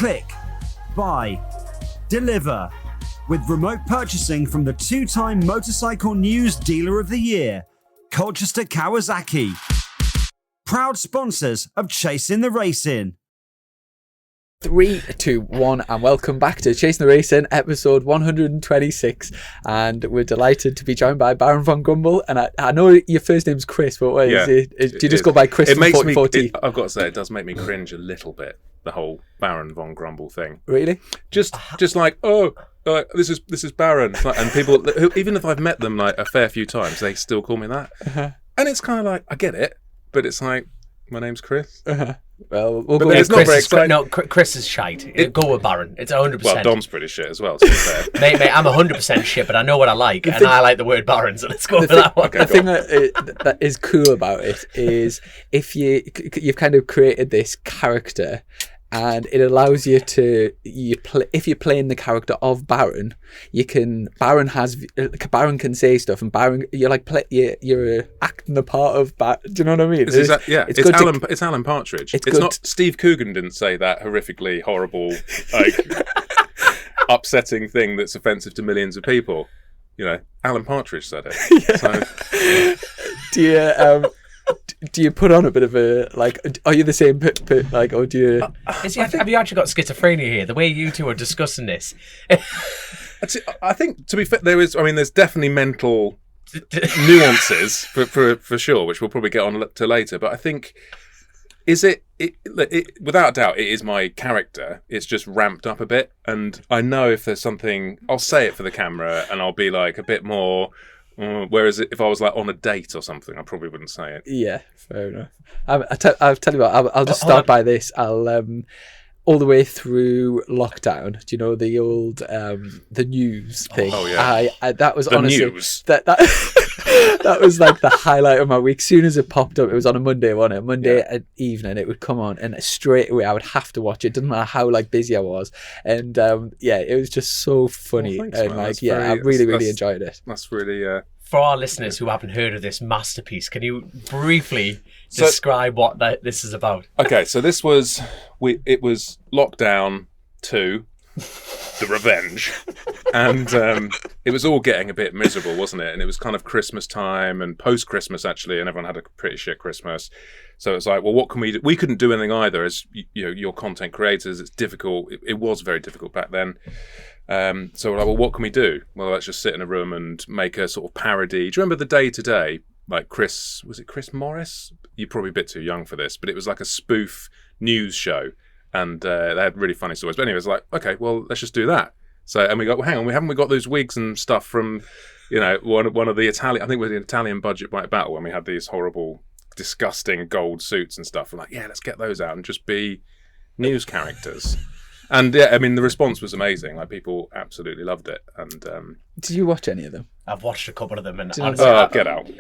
click, buy, deliver. With remote purchasing from the 2-time Motorcycle News Dealer of the Year, Colchester Kawasaki. Proud sponsors of Chasing the Racing. 3, 2, 1, and welcome back to Chasing the Racing, episode 126. And we're delighted to be joined by Baron Von Grumble. And I know your first name's Chris, but what is it? Do you just go by Chris? It makes me. I've got to say, it does make me cringe a little bit. The whole Baron Von Grumble thing. Really? Just like, this is Baron, and people, even if I've met them like a fair few times, they still call me that. Uh-huh. And it's kind of like, I get it, but it's like, my name's Chris. Uh-huh. Well, we'll go with Chris. Not very no, Chris is shite. Go with Baron. It's 100%. Well, Dom's pretty shit as well, to be fair. mate, I'm 100% shit, but I know what I like, and I like the word Baron, so let's go with that one. Okay, the thing that is cool about it is if you've kind of created this character, and it allows you to if you're playing the character of Baron, Baron can say stuff, and Baron you're acting the part of Baron. Do you know what I mean? It's Alan Partridge. It's not Steve Coogan didn't say that horrifically horrible, like upsetting thing that's offensive to millions of people. You know, Alan Partridge said it. Yeah. So. Do you put on a bit of a, like, are you the same, like, or do you... Have you actually got schizophrenia here? The way you two are discussing this. I think, to be fair, there's definitely mental nuances for sure, which we'll probably get on to later, but I think, without a doubt, it is my character. It's just ramped up a bit, and I know if there's something, I'll say it for the camera, and I'll be like a bit more... whereas if I was like on a date or something, I probably wouldn't say it. Yeah, fair enough. I'll tell you what, I'll just start by this. I'll all the way through lockdown. Do you know the old the news thing? Oh yeah. I that was the honestly news. that that was like the highlight of my week. Soon as it popped up, it was on a Monday, wasn't it? Monday evening, it would come on, and straight away I would have to watch it. Didn't matter how like busy I was, and it was just so funny. Thanks, and man. I really enjoyed it. That's really. For our listeners who haven't heard of this masterpiece, can you briefly describe what this is about? Okay, so this was it was Lockdown 2, The Revenge, and it was all getting a bit miserable, wasn't it? And it was kind of Christmas time and post-Christmas actually, and everyone had a pretty shit Christmas. So it's like, well, what can we do? We couldn't do anything either as your content creators. It's difficult. It was very difficult back then. So we're like, well, what can we do? Well, let's just sit in a room and make a sort of parody. Do you remember the Day Today? Like Chris Morris? You're probably a bit too young for this, but it was like a spoof news show, and they had really funny stories. But anyway, it's like, okay, well, let's just do that. So, and we got, well, hang on, haven't we got those wigs and stuff from, one of the Italian, I think it was the Italian budget bite battle when we had these horrible, disgusting gold suits and stuff. We're like, yeah, let's get those out and just be news characters. And yeah, I mean, the response was amazing. Like, people absolutely loved it. And did you watch any of them? I've watched a couple of them, and get out.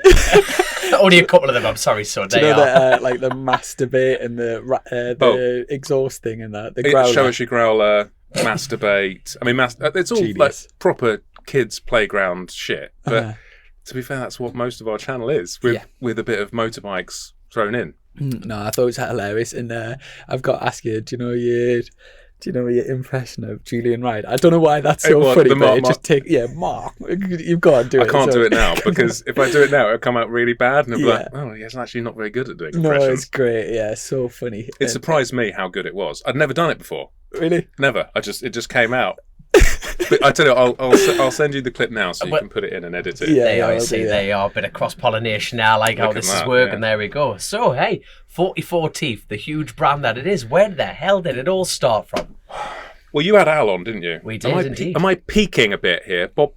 Only a couple of them. I'm sorry, son. Do you know that, like the masturbate and the exhaust thing and that the growler? Showish growler, masturbate. I mean, it's all Genius. like proper kids' playground shit. But to be fair, that's what most of our channel is, with a bit of motorbikes thrown in. No, I thought it was hilarious, and I've got to ask you, do you know your impression of Julian Wright? I don't know why that's so funny, but Mark, you've got to do it. I can't do it now, because if I do it now, it'll come out really bad, and I'll be like, oh, he's actually not very good at doing impressions. No, it's great, yeah, so funny. It surprised me how good it was. I'd never done it before. Really? Never. It just came out. But I tell you, I'll send you the clip now so you can put it in and edit it. Yeah, there you are, a bit of cross-pollination now. I like how this is working. There we go. So, hey, 44 Teeth, the huge brand that it is. Where the hell did it all start from? Well, you had Al on, didn't you? We did, indeed. Am I peeking a bit here? Bob?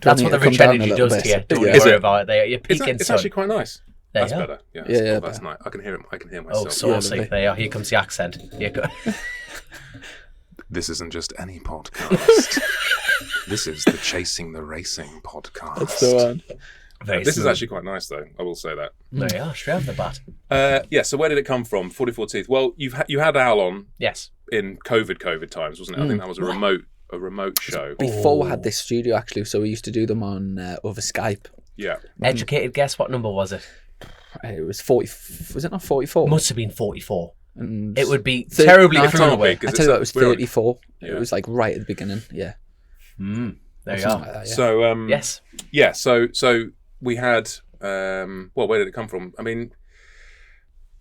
That's what the Rich Energy does to you. Don't worry about it. You're peeking, It's actually quite nice. That's better. Yeah, that's nice. I can hear it. I can hear myself. Oh, saucy. There you are. Here comes the accent. Here go. This isn't just any podcast. This is the Chasing the Racing podcast. That's the one. This is actually quite nice, though. I will say that. There you are, straight off the bat. So where did it come from? 44 Teeth. Well, you had Al on. Yes. In COVID times, wasn't it? I think that was a remote show. Before we had this studio, actually, so we used to do them on over Skype. Yeah. Educated guess, what number was it? It was 40. Was it not 44? Must have been 44. And It would be terribly no, thrown away. I tell you what, it was 34. Yeah. It was like right at the beginning. Yeah. There you Something are. like that, yeah. So Yes. yeah. So we had well, where did it come from? I mean,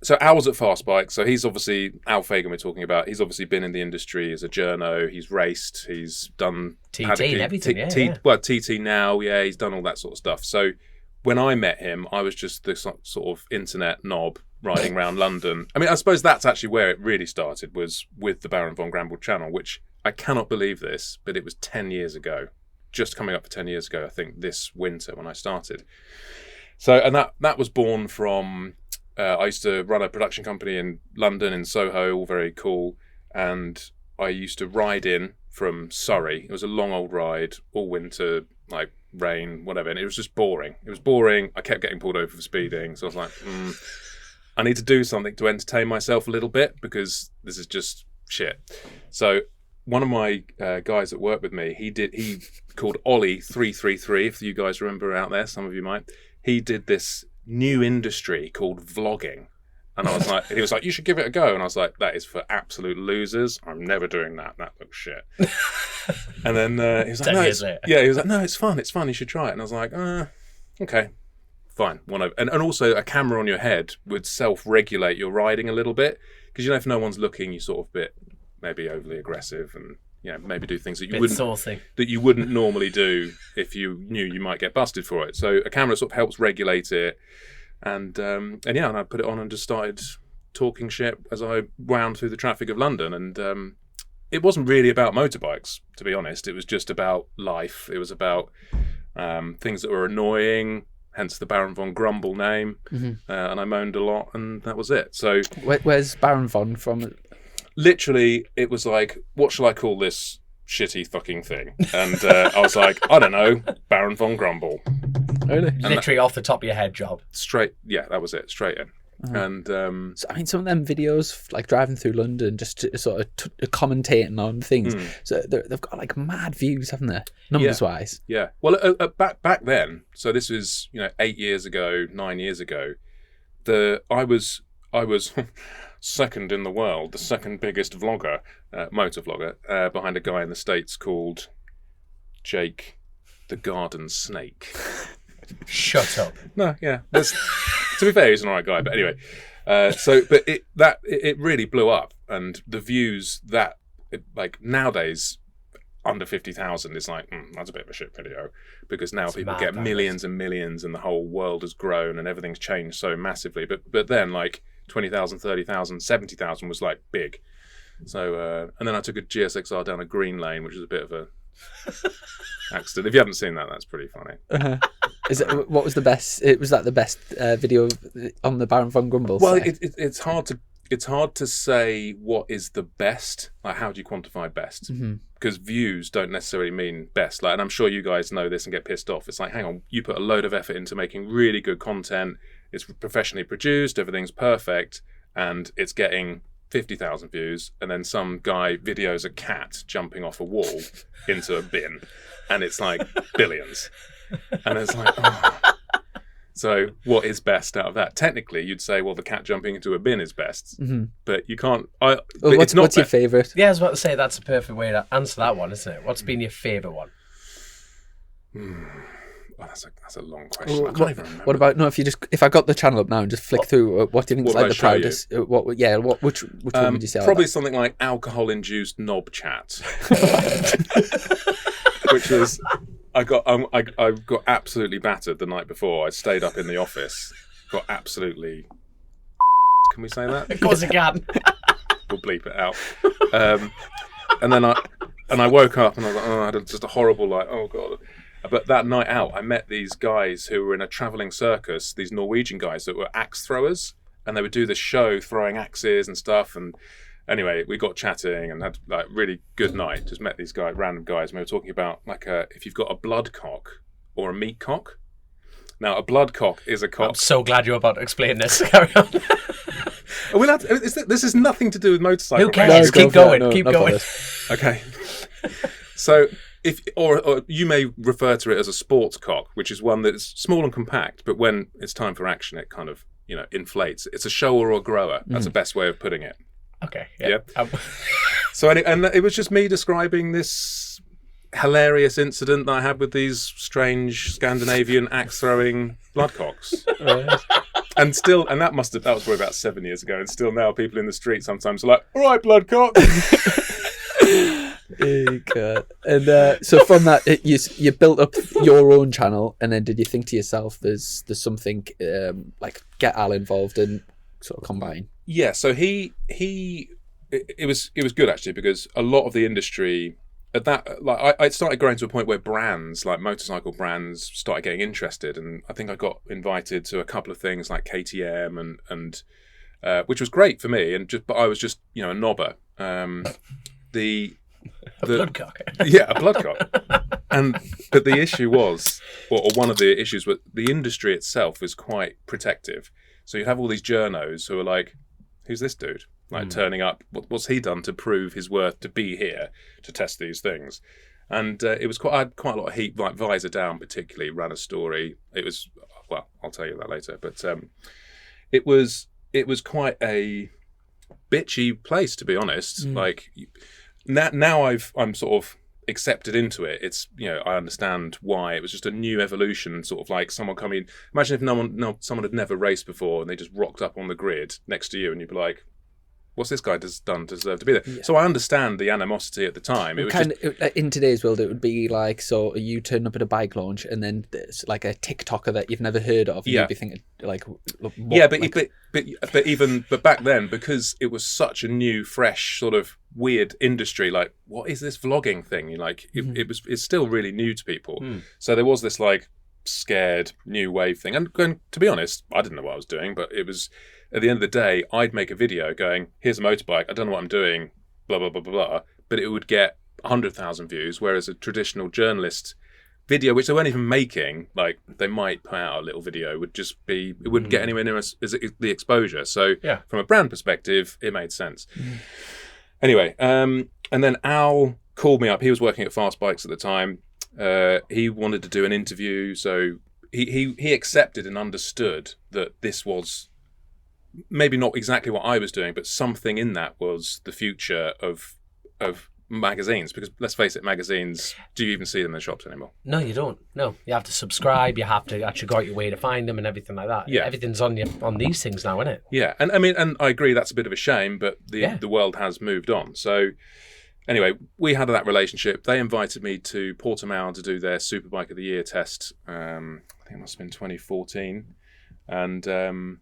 so Al was at Fastbike. So he's obviously Al Fagan. We're talking about. He's obviously been in the industry as a journo. He's raced. He's done TT and everything. Yeah. Well, TT now. Yeah, he's done all that sort of stuff. So when I met him, I was just this sort of internet knob riding around London. I mean, I suppose that's actually where it really started, was with the Baron Von Grumble channel, which I cannot believe this, but it was 10 years ago. Just coming up for 10 years ago, I think, this winter when I started. So, and that was born from, I used to run a production company in London, in Soho, all very cool. And I used to ride in from Surrey. It was a long old ride, all winter, like rain, whatever. And it was just boring. It was boring. I kept getting pulled over for speeding. So I was like, I need to do something to entertain myself a little bit, because this is just shit. So one of my guys that worked with me, he called Ollie 333, if you guys remember out there, some of you might. He did this new industry called vlogging. And I was like, he was like, you should give it a go. And I was like, that is for absolute losers. I'm never doing that. That looks shit. And then he was like, he was like, no, it's fun. It's fun. You should try it. And I was like, okay, fine. And also a camera on your head would self-regulate your riding a little bit. Because, you know, if no one's looking, you sort of maybe overly aggressive and, you know, maybe do things that you wouldn't normally do if you knew you might get busted for it. So a camera sort of helps regulate it. And I put it on and just started talking shit as I wound through the traffic of London. And it wasn't really about motorbikes, to be honest. It was just about life. It was about things that were annoying, hence the Baron Von Grumble name. Mm-hmm. And I moaned a lot, and that was it. So where's Baron Von from? Literally, it was like, what shall I call this shitty fucking thing? And I was like, I don't know, Baron Von Grumble. Really? Literally off the top of your head job. Straight, yeah, that was it, straight in. Uh-huh. And so, I mean, some of them videos, like driving through London, just sort of commentating on things. So they've got like mad views, haven't they? Numbers wise. Yeah. Well, back then, so this was 9 years ago. I was second in the world, the second biggest vlogger, motor vlogger, behind a guy in the States called Jake the Garden Snake. Shut up. No, yeah. To be fair, he's an alright guy, but anyway. But it really blew up, and the views like nowadays under 50,000 is like that's a bit of a shit video, because now people get millions and millions, and the whole world has grown and everything's changed so massively. But then like 20,000, 30,000, 70,000 was like big. So and then I took a GSXR down a green lane, which was a bit of a accident. If you haven't seen that, that's pretty funny. What was the best? Was that the best video on the Baron Von Grumble? Well, it's hard to say what is the best. Like, how do you quantify best? Because views don't necessarily mean best. Like, and I'm sure you guys know this and get pissed off. It's like, hang on, you put a load of effort into making really good content. It's professionally produced. Everything's perfect, and it's getting 50,000 views, and then some guy videos a cat jumping off a wall into a bin, and it's like billions. And it's like, oh. So what is best out of that? Technically, you'd say, well, the cat jumping into a bin is best, but you can't. What's your favourite? Yeah, I was about to say, that's a perfect way to answer that one, isn't it? What's been your favourite one? Well, that's a long question. I can't even remember. What about if I got the channel up now and just flick through, what do you think is like the proudest? Which one would you say? Probably something like alcohol-induced knob chat, which was I got absolutely battered the night before. I stayed up in the office, got absolutely. Can we say that? Of course you can. We'll bleep it out. And then I woke up and I was like, I had just a horrible oh god. But that night out, I met these guys who were in a travelling circus, these Norwegian guys that were axe throwers, and they would do this show throwing axes and stuff. And anyway, we got chatting and had like really good night. Just met these random guys, and we were talking about if you've got a blood cock or a meat cock. Now, a blood cock is a cock. I'm so glad you're about to explain this. Carry on. This has nothing to do with motorcycle. Who cares? No, keep going. Keep going. Okay. So. Or you may refer to it as a sports cock, which is one that's small and compact, but when it's time for action, it kind of inflates. It's a shower or a grower. That's the best way of putting it. Okay. Yeah. So and it was just me describing this hilarious incident that I had with these strange Scandinavian axe-throwing bloodcocks. Right. And that was probably about 7 years ago, and still now people in the street sometimes are like, all right, bloodcock. And so from that, you built up your own channel, and then did you think to yourself, there's something like get Al involved and sort of combine? Yeah, so it was good actually, because a lot of the industry at that, like I started growing to a point where brands like motorcycle brands started getting interested, and I think I got invited to a couple of things like KTM and which was great for me, but I was just a knobber. The bloodcock. Yeah, a bloodcock. But the issue was, or one of the issues was, the industry itself was quite protective. So you'd have all these journos who are like, who's this dude? Like turning up, what's he done to prove his worth to be here to test these things? And it was I had quite a lot of heat. Like Visor Down particularly ran a story. It was, well, I'll tell you that later. But it was quite a bitchy place, to be honest. Like now I'm sort of accepted into it. It's I understand why. It was just a new evolution, sort of like someone coming. Imagine if someone had never raced before and they just rocked up on the grid next to you, and you'd be like, what's this guy done to deserve to be there? Yeah. So I understand the animosity at the time. It was in today's world, it would be like, so you turn up at a bike launch and then there's like a TikToker that you've never heard of. And you'd be thinking like, but back then, because it was such a new, fresh, sort of weird industry, like, what is this vlogging thing? It's still really new to people. So there was this like scared new wave thing. And to be honest, I didn't know what I was doing, but it was, at the end of the day, I'd make a video going, here's a motorbike, I don't know what I'm doing, blah, blah, blah, blah, blah. But it would get 100,000 views, whereas a traditional journalist video, which they weren't even making, like they might put out a little video, would just be, it wouldn't get anywhere near the exposure. So from a brand perspective, it made sense. Anyway, and then Al called me up. He was working at Fast Bikes at the time. He wanted to do an interview, so he accepted and understood that this was maybe not exactly what I was doing, but something in that was the future of magazines. Because let's face it, magazines, do you even see them in the shops anymore? No, you don't. No, you have to subscribe. You have to actually go out your way to find them and everything like that. Yeah, everything's on these things now, isn't it? Yeah, and I mean, and I agree that's a bit of a shame, but the world has moved on. So anyway, we had that relationship. They invited me to Portimao to do their Superbike of the Year test. I think it must have been 2014, and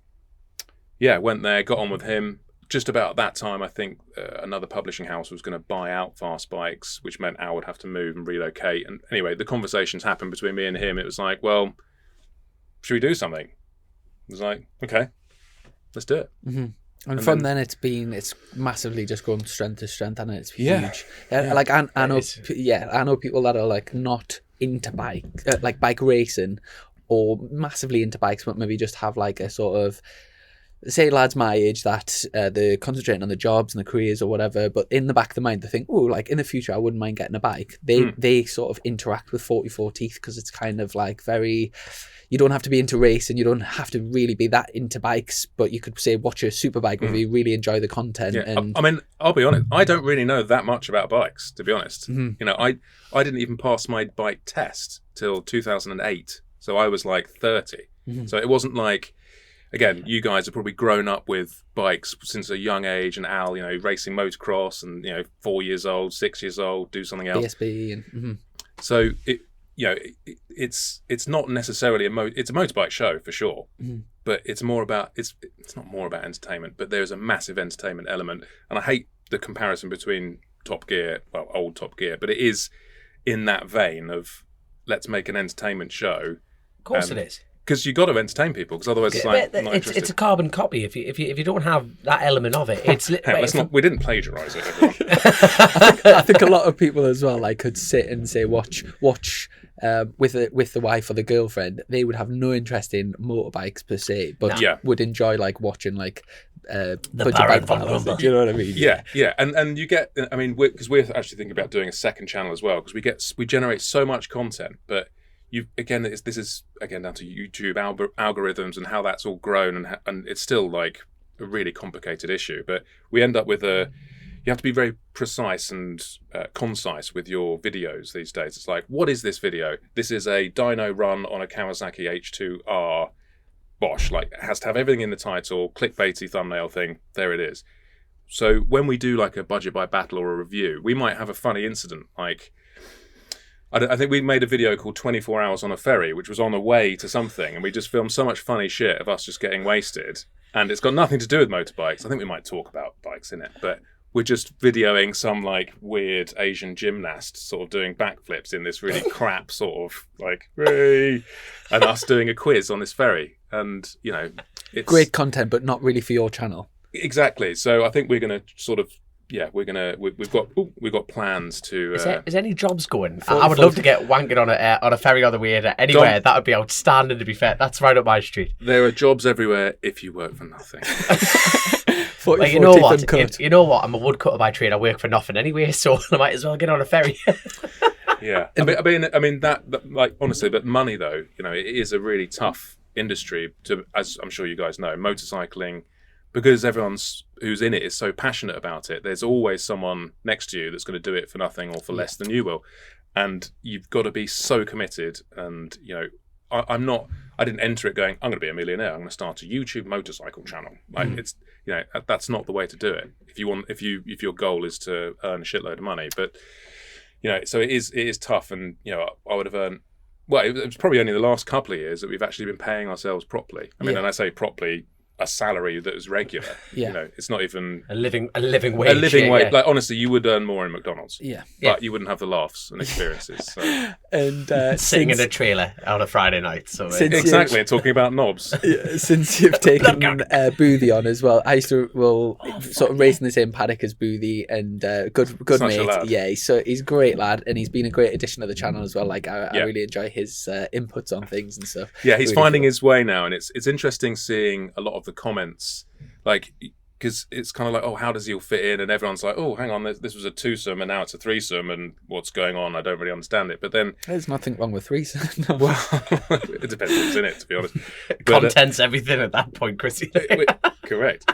went there, got on with him. Just about that time, I think another publishing house was going to buy out Fast Bikes, which meant Al would have to move and relocate. And anyway, the conversations happened between me and him. It was like, well, should we do something? It was like, okay, let's do it. And from then it's massively just grown strength to strength, and it's huge. Like I know people that are like not into bike racing, or massively into bikes, but maybe just have like a sort of, say, lads my age that they're concentrating on the jobs and the careers or whatever, but in the back of the mind they think, oh, like in the future I wouldn't mind getting a bike. They sort of interact with 44 Teeth because it's kind of like very, you don't have to be into racing, you don't have to really be that into bikes, but you could say watch a superbike review, really enjoy the content. I mean, I'll be honest, I don't really know that much about bikes, to be honest. I didn't even pass my bike test till 2008, so I was like 30. So it wasn't like, again, you guys have probably grown up with bikes since a young age, and Al, racing motocross, and 4 years old, 6 years old, do something else. BSB and so it's not necessarily it's a motorbike show for sure, but it's more about it's not more about entertainment, but there's a massive entertainment element, and I hate the comparison between Top Gear, well, old Top Gear, but it is in that vein of let's make an entertainment show. Of course it is. Because you got to entertain people, because otherwise it's a carbon copy. If you don't have that element of it, it's we didn't plagiarise it, everyone. I think a lot of people as well like could sit and say watch with the wife or the girlfriend. They would have no interest in motorbikes per se, but would enjoy like watching like the Baron Von Grumble. Do you know what I mean? Yeah, and you get, I mean, because we're actually thinking about doing a second channel as well, because we generate so much content, but this is again down to YouTube algorithms and how that's all grown, and it's still like a really complicated issue. But we end up with you have to be very precise and concise with your videos these days. It's like, what is this video? This is a dyno run on a Kawasaki H2R Bosch. Like, it has to have everything in the title, clickbaity thumbnail thing. There it is. So when we do like a budget by battle or a review, we might have a funny incident. Like, I think we made a video called 24 Hours on a Ferry, which was on the way to something, and we just filmed so much funny shit of us just getting wasted. And it's got nothing to do with motorbikes. I think we might talk about bikes in it, but we're just videoing some like weird Asian gymnast sort of doing backflips in this really crap sort of like, hey, and us doing a quiz on this ferry. And, you know, it's great content, but not really for your channel. Exactly. So I think we're going to sort of, we've got plans to. Is any jobs going? I would love to get wanking on a ferry on the way to anywhere. That would be outstanding. To be fair, that's right up my street. There are jobs everywhere if you work for nothing. Well, you know what? You know what? I'm a woodcutter by trade. I work for nothing anyway, so I might as well get on a ferry. Yeah, I mean that like honestly, but money though, you know, it is a really tough industry to, as I'm sure you guys know, motorcycling. Because everyone who's in it is so passionate about it, there's always someone next to you that's going to do it for nothing or for less than you will. And you've got to be so committed. And, you know, I didn't enter it going, I'm going to be a millionaire. I'm going to start a YouTube motorcycle channel. Like it's, you know, that's not the way to do it. If your goal is to earn a shitload of money, but, you know, so it is tough. And, you know, I would have earned, well, it was probably only the last couple of years that we've actually been paying ourselves properly. I mean, and I say properly, a salary that is regular. You know, it's not even a living wage. A living wage. Yeah. Like honestly, you would earn more in McDonald's. Yeah. But you wouldn't have the laughs and experiences. So. And sitting in a trailer on a Friday night. So exactly, and talking about knobs. Since you've taken Boothie on as well, I used to sort of race in the same paddock as Boothie, and good Such mate. a lad. Yeah, he's a great lad, and he's been a great addition to the channel as well. Like I really enjoy his inputs on things and stuff. Yeah, he's really finding cool. his way now, and it's interesting seeing a lot of the comments. Like, because it's kind of like, oh, how does he all fit in? And everyone's like, oh, hang on, this was a twosome and now it's a threesome, and what's going on? I don't really understand it. But then There's nothing wrong with threesome. No. well, it depends what's in it, to be honest. Content's everything at that point, Chrissy. Correct.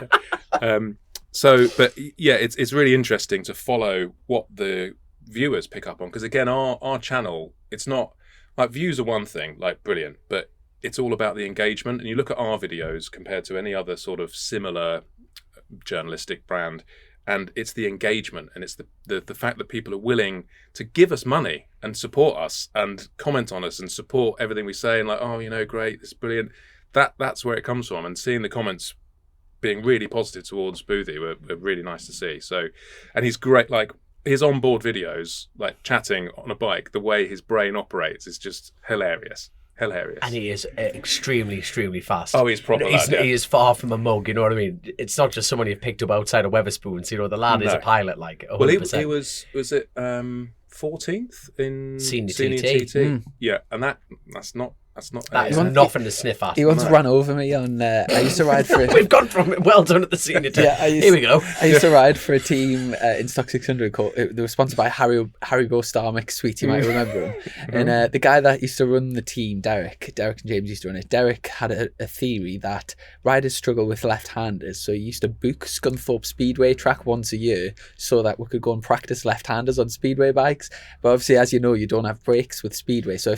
But yeah, it's really interesting to follow what the viewers pick up on, because again, our channel, it's not like views are one thing, like brilliant, but it's all about the engagement. And you look at our videos compared to any other sort of similar journalistic brand, and it's the engagement, and it's the fact that people are willing to give us money and support us and comment on us and support everything we say, and like, oh, you know, great, this is brilliant. That's where it comes from. And seeing the comments being really positive towards Boothie were really nice to see. So, and he's great, like his onboard videos, like chatting on a bike, the way his brain operates is just hilarious. And he is extremely, extremely fast. Oh, he's proper lad, yeah. He is far from a mug, you know what I mean? It's not just someone you've picked up outside of Weatherspoons, you know, the lad is a pilot, like 100%. Well, he was it 14th in Senior TT? Yeah, and that's not nothing to sniff at. He once ran over me on. I used to ride for it. We've gone from well done at the senior team. Yeah, here we go. I used to ride for a team in Stock 600 called. They were sponsored by Haribo Star Mix Sweet. You might remember him. And the guy that used to run the team, Derek and James used to run it. Derek had a theory that riders struggle with left-handers, so he used to book Scunthorpe Speedway track once a year so that we could go and practice left-handers on speedway bikes. But obviously, as you know, you don't have brakes with speedway. So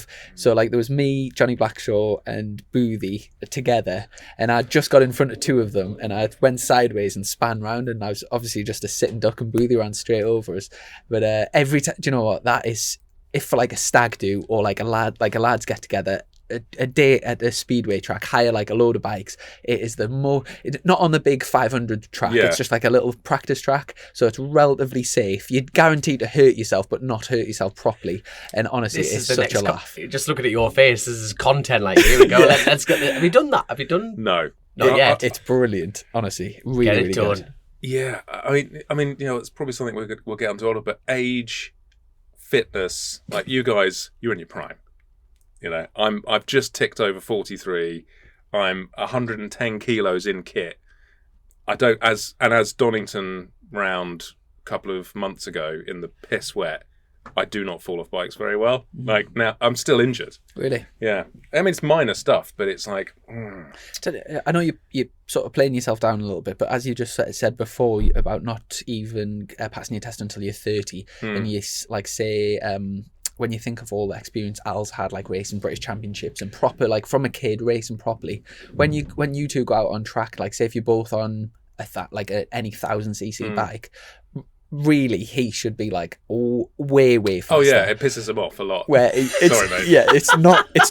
like there was me, Johnny Blackshaw and Boothie together, and I just got in front of two of them, and I went sideways and span round, and I was obviously just a sitting duck, and Boothie ran straight over us. But every time, do you know what that is? If for like a stag do or like a lads get together, a day at a speedway track, hire like a load of bikes, it is not on the big 500 track, it's just like a little practice track, so it's relatively safe. You're guaranteed to hurt yourself but not hurt yourself properly, and honestly it's such a laugh. Just looking at your face, this is content, like here we go. Let's get have you done that? Have you done? No, not yet. It's brilliant, honestly, really, get it really done. good. Yeah, I mean, you know, it's probably something we'll get onto, but age, fitness, like you guys, you're in your prime. You know, I've just ticked over 43. I'm 110 kilos in kit. As Donington round a couple of months ago in the piss wet, I do not fall off bikes very well. Like now, I'm still injured. Really? Yeah, I mean it's minor stuff, but it's like. I know you're sort of playing yourself down a little bit, but as you just said before about not even passing your test until you're 30, and you like say when you think of all the experience Al's had, like racing British Championships and proper, like from a kid racing properly, when you two go out on track, like say if you're both on any 1000cc bike, really he should be like way faster. Oh yeah, it pisses him off a lot. Where it's, Sorry, mate. Yeah, it's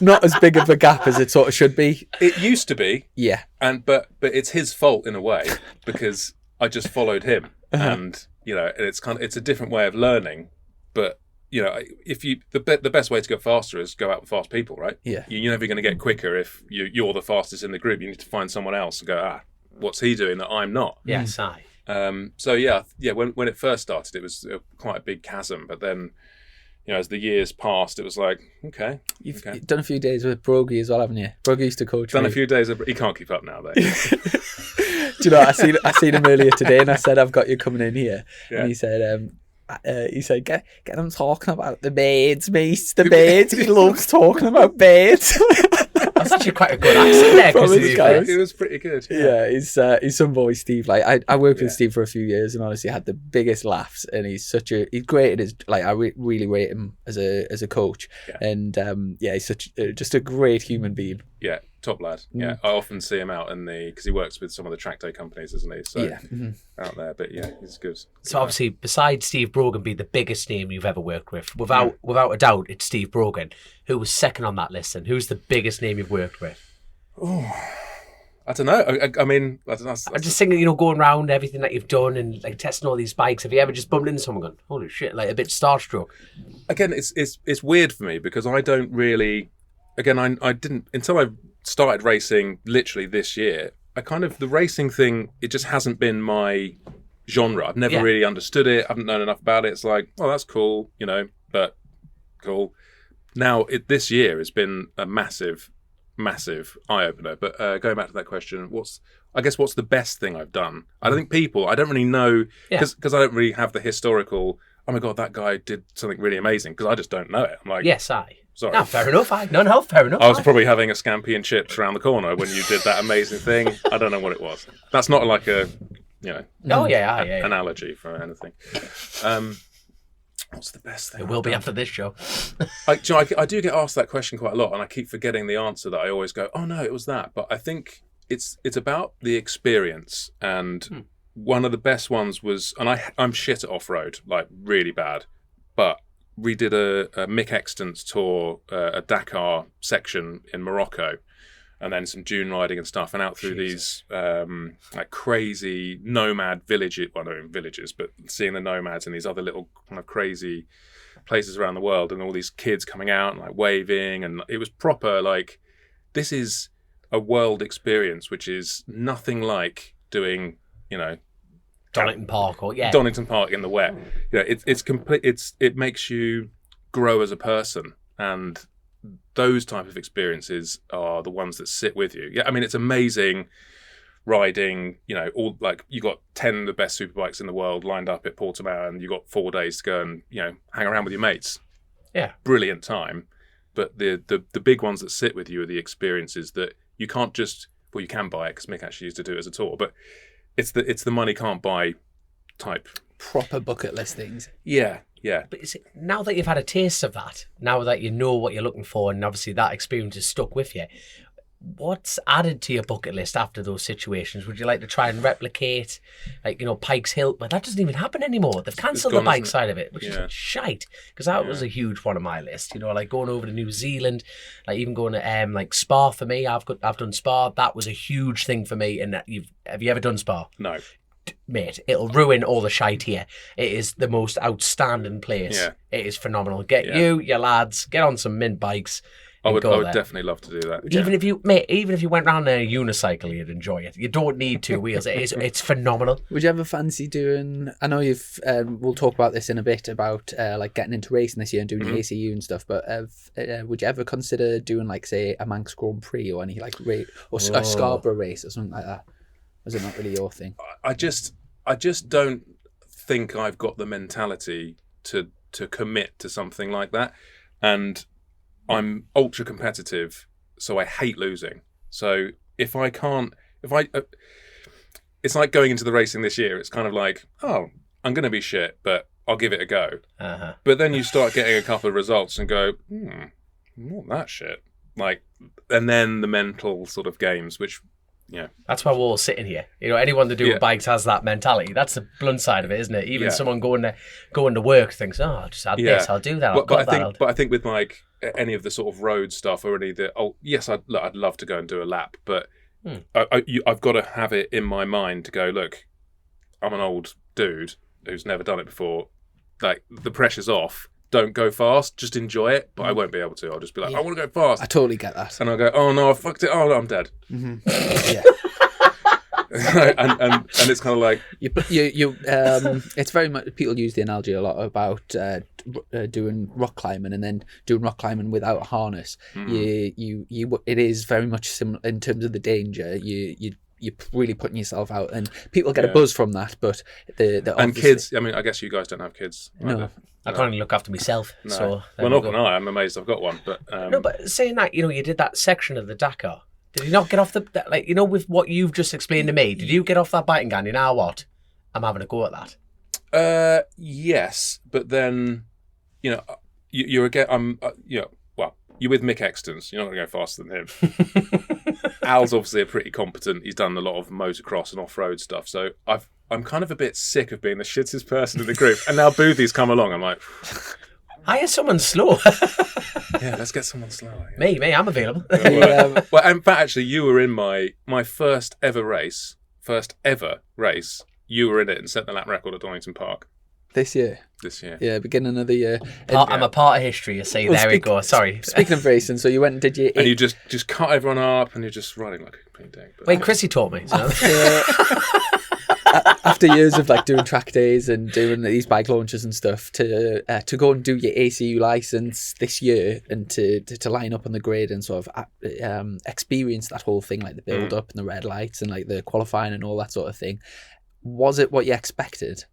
not as big of a gap as it sort of should be. It used to be. Yeah. But it's his fault in a way because I just followed him, and it's a different way of learning. But if the best way to get faster is go out with fast people, right? Yeah. You're never going to get quicker if you're the fastest in the group. You need to find someone else and go, what's he doing that I'm not? Yes, I. So when it first started, it was quite a big chasm. But then, as the years passed, it was like, okay. You've done a few days with Brogy as well, haven't you? Brogy used to coach. Done a few days. He can't keep up now, though. Do you know? I seen him earlier today, and I said, "I've got you coming in here," and he said, "Get them talking about the maids, mate. The maids. He loves talking about maids." That's actually quite a good accent there. It was pretty good. Yeah, he's some boy, Steve. Like I worked with Steve for a few years, and honestly had the biggest laughs. And he's great at his, like I really rate him as a coach. Yeah. And he's just a great human being. Yeah, top lad. Yeah, I often see him out because he works with some of the track day companies, isn't he? So out there, but yeah, he's good. So obviously, besides Steve Brogan being the biggest name you've ever worked with, without a doubt, it's Steve Brogan. Who was second on that list, and who's the biggest name you've worked with? Oh, I don't know. I mean, I don't know. I'm just thinking, going around everything that you've done and like testing all these bikes. Have you ever just bumped into someone going, "Holy shit!" Like a bit starstruck? Again, it's weird for me because I don't really. Again, I didn't until I started racing literally this year. The racing thing, it just hasn't been my genre. I've never really understood it. I haven't known enough about it. It's like, oh, that's cool, but cool. Now, this year has been a massive eye opener. But going back to that question, what's the best thing I've done? I don't really know because I don't really have the historical. Oh my god, that guy did something really amazing because I just don't know it. I'm like, yes, I. Sorry. No, fair enough. No, fair enough. I was probably having a scampi and chips around the corner when you did that amazing thing. I don't know what it was. That's not like a, analogy for anything. What's the best thing? It will be after this show. I do get asked that question quite a lot, and I keep forgetting the answer that I always go, oh no, it was that. But I think it's about the experience, and one of the best ones was, and I'm shit at off-road, like really bad, but we did a Mick Exton's tour, a Dakar section in Morocco, and then some dune riding and stuff, and out through these like crazy nomad villages, well, not even villages, but seeing the nomads in these other little kind of crazy places around the world, and all these kids coming out and like waving, and it was proper like, this is a world experience, which is nothing like doing, Donington Park Donington Park in the wet. It's complete. It makes you grow as a person, and those type of experiences are the ones that sit with you. Yeah, I mean it's amazing riding. All like you got 10 of the best superbikes in the world lined up at Portimao, and you got 4 days to go and hang around with your mates. Yeah, brilliant time. But the big ones that sit with you are the experiences that you can't just. Well, you can buy it because Mick actually used to do it as a tour, but. It's the money can't buy type. Proper bucket list things. Yeah. But now that you've had a taste of that, now that you know what you're looking for, and obviously that experience is stuck with you, what's added to your bucket list after those situations? Would you like to try and replicate, like, Pikes Hill? But that doesn't even happen anymore. They've cancelled the bike side of it, which is shite. Because that was a huge one on my list. Like going over to New Zealand, like even going to like Spa for me. I've done Spa. That was a huge thing for me. And have you ever done Spa? No. Mate, it'll ruin all the shite here. It is the most outstanding place. Yeah. It is phenomenal. Get your lads, get on some mint bikes. I would definitely love to do that. Even if you went round on a unicycle, you'd enjoy it. You don't need 2 wheels. It's phenomenal. Would you ever fancy doing? I know you've. We'll talk about this in a bit about like getting into racing this year and doing the ACU and stuff. But would you ever consider doing like say a Manx Grand Prix or any like race or a Scarborough race or something like that? Or is it not really your thing? I just don't think I've got the mentality to to commit to something like that. And I'm ultra competitive, so I hate losing. So if I can't, it's like going into the racing this year. It's kind of like, oh, I'm going to be shit, but I'll give it a go. But then you start getting a couple of results and go, not that shit. Like, and then the mental sort of games, which, yeah. That's why we're all sitting here. You know, anyone that do with bikes has that mentality. That's the blunt side of it, isn't it? Even someone going to work thinks, oh, I'll just add this, I'll do that. But I think with like any of the sort of road stuff or any of the, yes, I'd love to go and do a lap, but I've got to have it in my mind to go, look, I'm an old dude who's never done it before. Like, the pressure's off. Don't go fast. Just enjoy it. But I won't be able to. I'll just be like, I want to go fast. I totally get that. And I'll go, oh no, I fucked it. Oh no, I'm dead. Yeah. and it's kind of like it's very much, people use the analogy a lot about doing rock climbing and then doing rock climbing without a harness. It is very much similar in terms of the danger. You're really putting yourself out, and people get a buzz from that. But and kids. I mean, I guess you guys don't have kids. No, I can't even look after myself. No. So well, not can I. I'm amazed I've got one. But no, but saying that, you know, you did that section of the Dakar. Did you not get off like, you know, with what you've just explained to me? Did you get off that bike and go, you know what? I'm having a go at that. Yes, but then, you know, you're again. Well, you're with Mick Extons. You're not going to go faster than him. Al's obviously a pretty competent. He's done a lot of motocross and off-road stuff. So I'm kind of a bit sick of being the shittest person in the group. And now Boothy's come along. I'm like, hire someone slow. yeah, let's get someone slow. Yeah. Me, I'm available. Well, in fact, actually, you were in my first ever race. You were in it and set the lap record at Donington Park. This year. Yeah, beginning of the year. I'm a part of history, you see. There we go. Sorry. Speaking of racing, so you went and did your... And you just cut everyone up and you're just riding like a complete dick. Wait, Chrissy taught me. So. After years of like doing track days and doing these bike launches and stuff, to go and do your ACU license this year and to line up on the grid and sort of experience that whole thing, like the build up and the red lights and like the qualifying and all that sort of thing. Was it what you expected?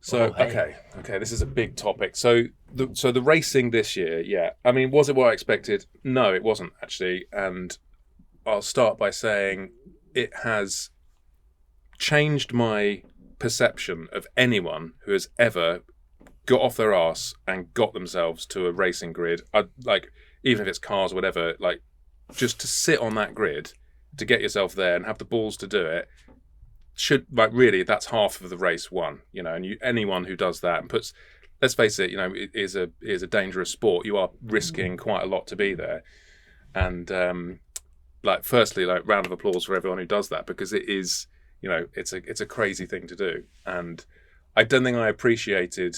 So okay, this is a big topic. So the racing this year, yeah. I mean, was it what I expected? No, it wasn't actually. And I'll start by saying it has changed my perception of anyone who has ever got off their arse and got themselves to a racing grid. Like, even if it's cars or whatever, like, just to sit on that grid, to get yourself there and have the balls to do it, should, like, really, that's half of the race won, you know. And anyone who does that and puts, let's face it, you know, it is a dangerous sport. You are risking quite a lot to be there. And like, firstly, like, round of applause for everyone who does that, because it is, you know, it's a crazy thing to do. And I don't think I appreciated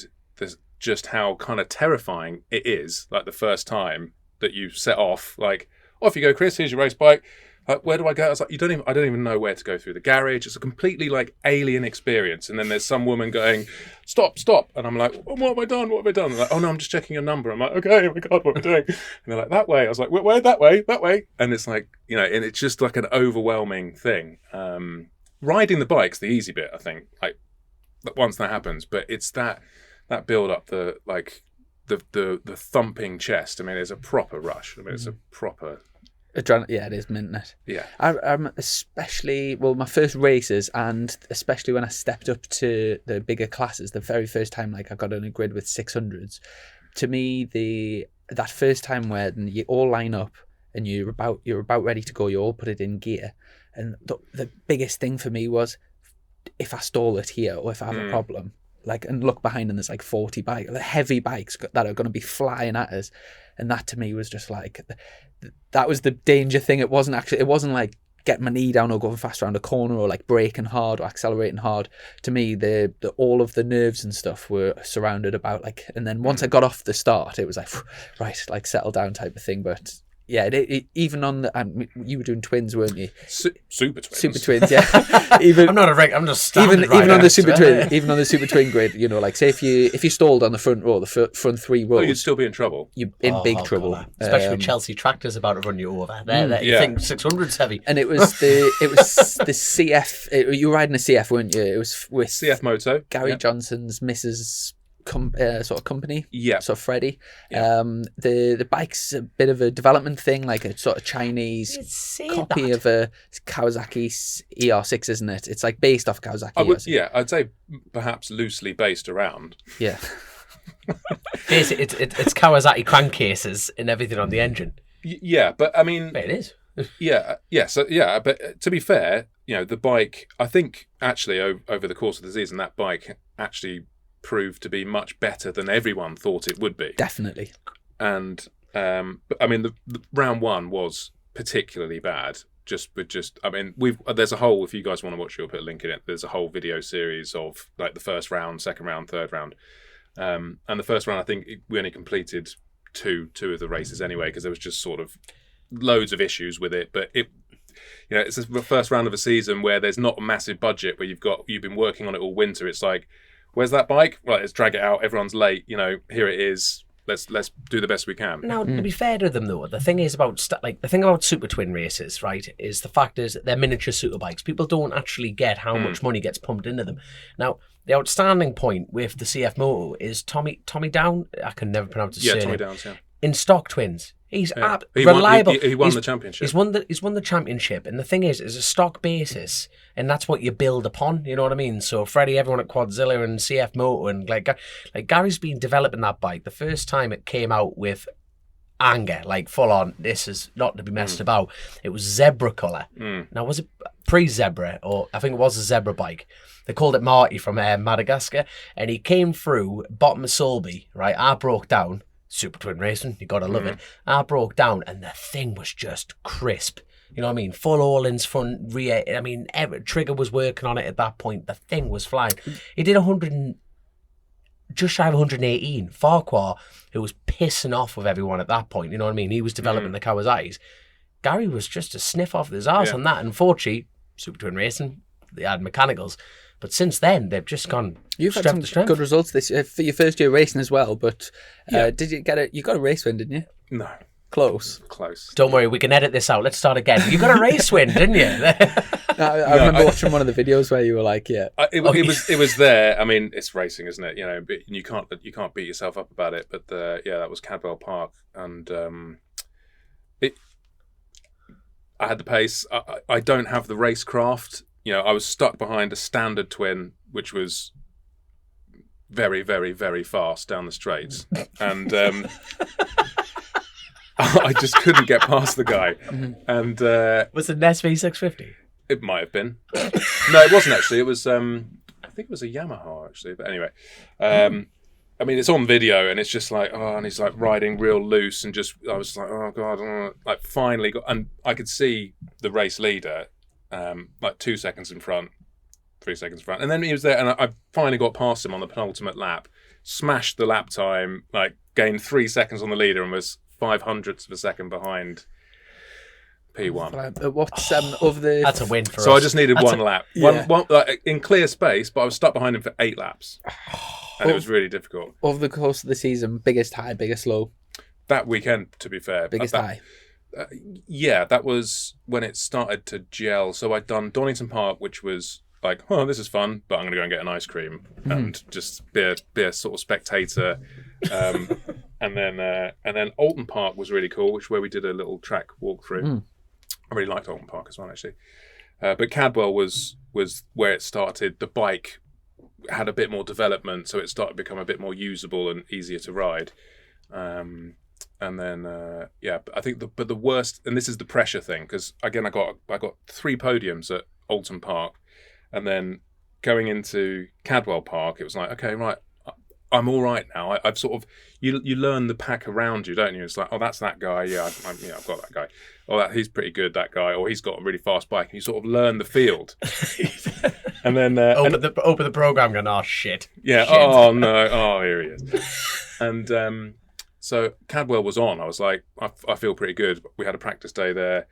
just how kind of terrifying it is. Like, the first time that you set off, like, off you go, Chris, here's your race bike. Like, where do I go? I was like, I don't even know where to go through the garage. It's a completely, like, alien experience. And then there's some woman going, stop. And I'm like, what have I done? They're like, oh no, I'm just checking your number. I'm like, okay, oh my God, what am I doing? And they're like, that way. I was like, where? That way. And it's like, you know, and it's just like an overwhelming thing. Riding the bike's the easy bit, I think, like, once that happens. But it's that build up, the thumping chest. I mean, it's a proper rush. I mean, it's a proper... Yeah, it is, isn't it? Yeah. I'm especially, well, my first races, and especially when I stepped up to the bigger classes, the very first time, like, I got on a grid with 600s, to me, that first time where you all line up and you're about ready to go, you all put it in gear, and the biggest thing for me was, if I stall it here or if I have a problem, like, and look behind and there's like 40 bikes, the heavy bikes that are going to be flying at us. And that to me was just like, that was the danger thing. It wasn't like getting my knee down or going fast around a corner or like braking hard or accelerating hard. To me, all of the nerves and stuff were surrounded about, like, and then once I got off the start, it was like, right, like, settle down type of thing. But yeah, even on the, you were doing twins, weren't you? Super twins. Super twins, yeah. I'm just even on the super twin grid, you know, like, say if you stalled on the front row, the front three rows, you'd still be in trouble. You're in big trouble, God. Especially with Chelsea tractors about to run you over. You think 600's heavy, and it was the CF. You were riding a CF, weren't you? It was with CF Moto, Gary Johnson's Mrs. sort of company. Yeah. So Freddie. Yeah. The bike's a bit of a development thing, like a sort of Chinese You'd say copy that. of a Kawasaki ER6, isn't it? It's like based off Kawasaki. I'd say perhaps loosely based around. Yeah. Basically, it's Kawasaki crankcases and everything on the engine. Yeah, but I mean, But it is. But to be fair, the bike, I think actually over the course of the season, that bike actually proved to be much better than everyone thought it would be. Definitely. And but I mean, the round one was particularly bad. There's a whole, if you guys want to watch it, I'll put a link in it. There's a whole video series of like the first round, second round, third round. And the first round, I think we only completed two of the races anyway, because there was just sort of loads of issues with it. But it's the first round of a season where there's not a massive budget, where you've been working on it all winter. It's like, where's that bike? Right, let's drag it out. Everyone's late. Here it is. Let's do the best we can. Now, to be fair to them, though, the thing is about Super Twin races, right? Is the fact is they're miniature super bikes. People don't actually get how much money gets pumped into them. Now, the outstanding point with the CF Moto is Tommy Down. I can never pronounce his surname. Tommy Downs. Yeah. In stock twins, he's He reliable. He won the championship. He's won the championship, and the thing is a stock basis, and that's what you build upon. You know what I mean? So Freddie, everyone at Quadzilla and CF Moto, and like Gary's been developing that bike. The first time it came out with anger, like full on, this is not to be messed about. It was zebra colour. Now, was it pre-zebra, or I think it was a zebra bike? They called it Marty from Madagascar, and he came through bottom of Solby. Right, I broke down. Super Twin racing, you gotta love it. I broke down and the thing was just crisp. You know what I mean? Full all-ins, front, rear. I mean, Trigger was working on it at that point. The thing was flying. He did just shy of 118. Farquhar, who was pissing off with everyone at that point, you know what I mean? He was developing the Kawasaki's. Gary was just a sniff off his arse on that. Unfortunately, Super Twin racing, they had mechanicals. But since then, they've just gone. You've had some good results this year for your first year racing as well. But did you get you got a race win, didn't you? No. Close. Don't worry, we can edit this out. Let's start again. You got a race win, didn't you? I remember watching one of the videos where you were like, it was there. I mean, it's racing, isn't it? But you can't beat yourself up about it. But that was Cadwell Park, and I had the pace. I don't have the racecraft. I was stuck behind a standard twin, which was very, very, very fast down the straights. And I just couldn't get past the guy. And was it an SV650? It might have been. No, it wasn't actually. It was, I think it was a Yamaha, actually. But anyway, I mean, it's on video, and it's just like, and he's like riding real loose, and I was like, oh God, like finally got, and I could see the race leader, like 2 seconds in front, 3 seconds in front, and then he was there, and I finally got past him on the penultimate lap, smashed the lap time, like gained 3 seconds on the leader, and was 0.05 of a second behind P1. What's of the? That's a win for us. So I just needed one lap, yeah. one like, in clear space, but I was stuck behind him for 8 laps, and it was really difficult. Over the course of the season, biggest high, biggest low. That weekend, to be fair, biggest high. That was when it started to gel. So I'd done Donington Park, which was like, oh, this is fun, but I'm going to go and get an ice cream and just be a sort of spectator. And then Alton Park was really cool, which is where we did a little track walkthrough. I really liked Alton Park as well, actually. But Cadwell was where it started. The bike had a bit more development, so it started to become a bit more usable and easier to ride. And then, I think the worst, and this is the pressure thing, because again, I got 3 podiums at Alton Park, and then going into Cadwell Park, it was like, okay, right, I'm all right now. I've sort of, you learn the pack around you, don't you? It's like, oh, that's that guy. Yeah, I've got that guy. Oh, he's pretty good, that guy. Or he's got a really fast bike. And you sort of learn the field. And then open the program, going, oh shit. Yeah. Shit. Oh no. Oh, here he is. And so Cadwell was on. I was like, I feel pretty good. We had a practice day there,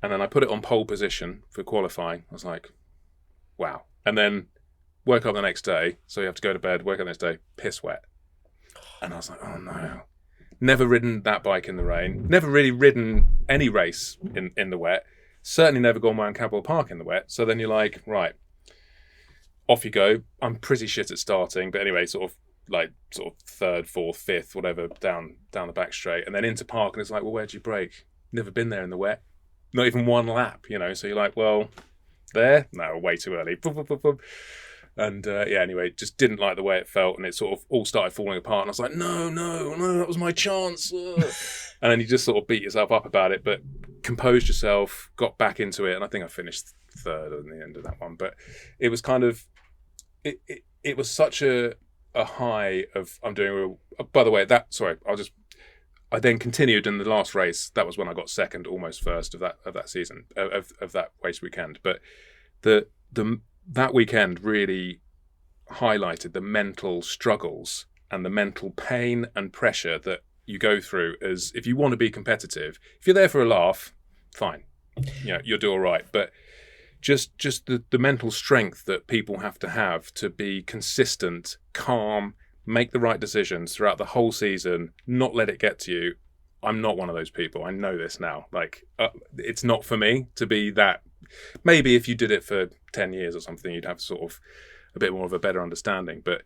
and then I put it on pole position for qualifying. I was like, wow. And then woke up the next day, so you have to go to bed, wake up the next day, piss wet. And I was like, oh no. Never ridden that bike in the rain. Never really ridden any race in the wet. Certainly never gone around Cadwell Park in the wet. So then you're like, right, off you go. I'm pretty shit at starting. But anyway, sort of like sort of third, fourth, fifth, whatever, down the back straight, and then into park, and it's like, well, where'd you brake? Never been there in the wet, not even one lap, so you're like, well, there, no, way too early. And anyway, just didn't like the way it felt, and it sort of all started falling apart. And I was like, no, that was my chance. And then you just sort of beat yourself up about it, but composed yourself, got back into it, and I think I finished third in the end of that one. But it was kind of, it was such a high of I'm doing real. By the way, I then continued in the last race. That was when I got second, almost first of that season of that race weekend. But that weekend really highlighted the mental struggles and the mental pain and pressure that you go through as if you want to be competitive. If you're there for a laugh, fine, you'll do all right. But just the mental strength that people have to be consistent, calm, make the right decisions throughout the whole season, not let it get to you. I'm not one of those people. I know this now. Like, it's not for me to be that. Maybe if you did it for 10 years or something, you'd have sort of a bit more of a better understanding. But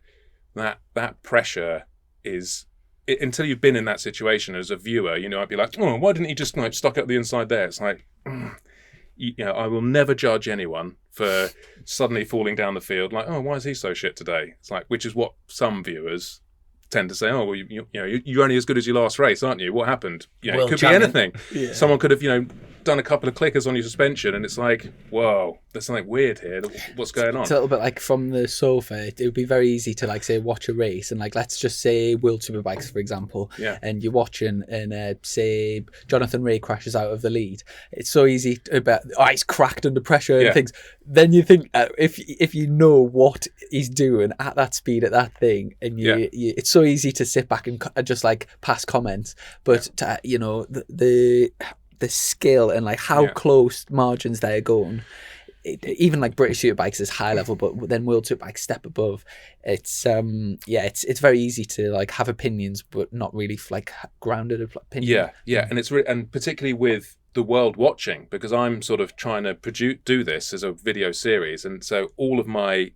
that pressure is, until you've been in that situation as a viewer, I'd be like, oh, why didn't he just stuck up the inside there? It's like, I will never judge anyone for suddenly falling down the field like, oh, why is he so shit today? It's like, which is what some viewers tend to say, oh, well, you're only as good as your last race, aren't you? What happened? It could be anything. Yeah. Someone could have, done a couple of clickers on your suspension, and it's like, whoa, there's something weird here. What's going on? It's a little bit like from the sofa. It would be very easy to say watch a race, and let's just say World Superbikes, for example. Yeah. And you're watching, and say Jonathan Rea crashes out of the lead. It's so easy to bet, he's cracked under pressure and things. Then you think, if you know what he's doing at that speed at that thing, and it's so easy to sit back and just pass comments, but the skill and how close margins they're going. Even British Superbikes is high level, but then World Superbikes step above. It's it's very easy to have opinions, but not really grounded opinions. Yeah, and it's and particularly with the world watching, because I'm sort of trying to do this as a video series, and so all of my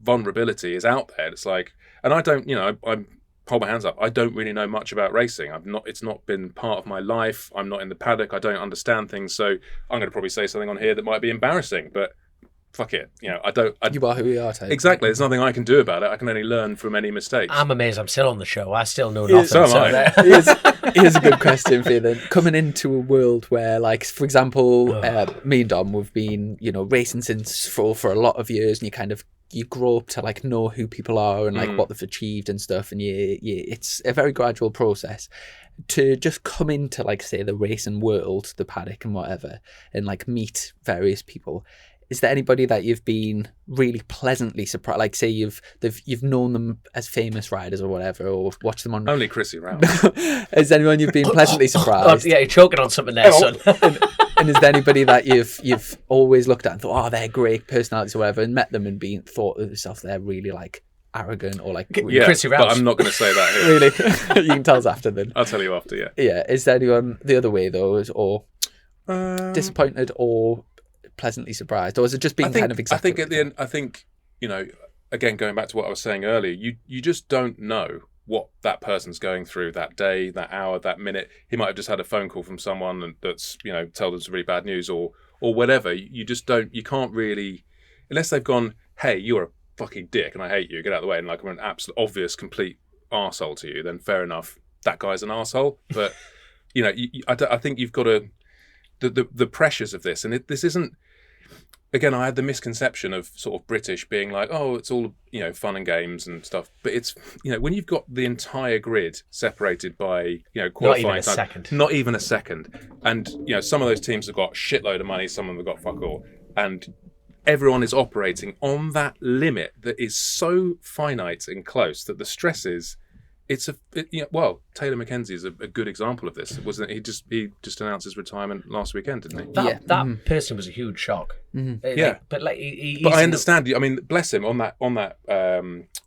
vulnerability is out there. It's and I don't, I'm hold my hands up. I don't really know much about racing. It's not been part of my life. I'm not in the paddock. I don't understand things. So I'm going to probably say something on here that might be embarrassing, but fuck it. You are who you are, Tate. Exactly. There's nothing I can do about it. I can only learn from any mistakes. I'm amazed I'm still on the show. I still know nothing. So am I. Here's a good question for you then. Coming into a world where, for example, me and Dom, we've been, racing since for a lot of years, and you grow up to know who people are and what they've achieved and stuff, and it's a very gradual process to just come into say the racing world, the paddock and whatever, and meet various people. Is there anybody that you've been really pleasantly surprised? Say you've known them as famous riders or whatever, or watched them on. Only Chrissy Round. Is there anyone you've been pleasantly surprised? Yeah, you're choking on something there, son. And is there anybody that you've always looked at and thought, oh, they're great personalities or whatever, and met them and thought of yourself they're really arrogant or Chrissy Round? But I'm not going to say that here. Really? You can tell us after then. I'll tell you after. Yeah. Yeah. Is there anyone the other way though, or disappointed or pleasantly surprised, or has it just been kind of exactly? I think at the end, again, going back to what I was saying earlier, you just don't know what that person's going through that day, that hour, that minute. He might have just had a phone call from someone that's told them some really bad news or whatever. You just don't. You can't really, unless they've gone, hey, you're a fucking dick and I hate you, get out of the way, and I'm an absolute obvious complete arsehole to you. Then fair enough, that guy's an arsehole. But I think you've got to the pressures of this, and this isn't. Again, I had the misconception of sort of British being it's all fun and games and stuff. But it's when you've got the entire grid separated by qualifying time, not even a second, and some of those teams have got a shitload of money, some of them have got fuck all, and everyone is operating on that limit that is so finite and close that the stress is. Taylor Mackenzie is a good example of this, wasn't it? He just announced his retirement last weekend, didn't he? That person was a huge shock. Mm-hmm. But I understand. I mean, bless him on that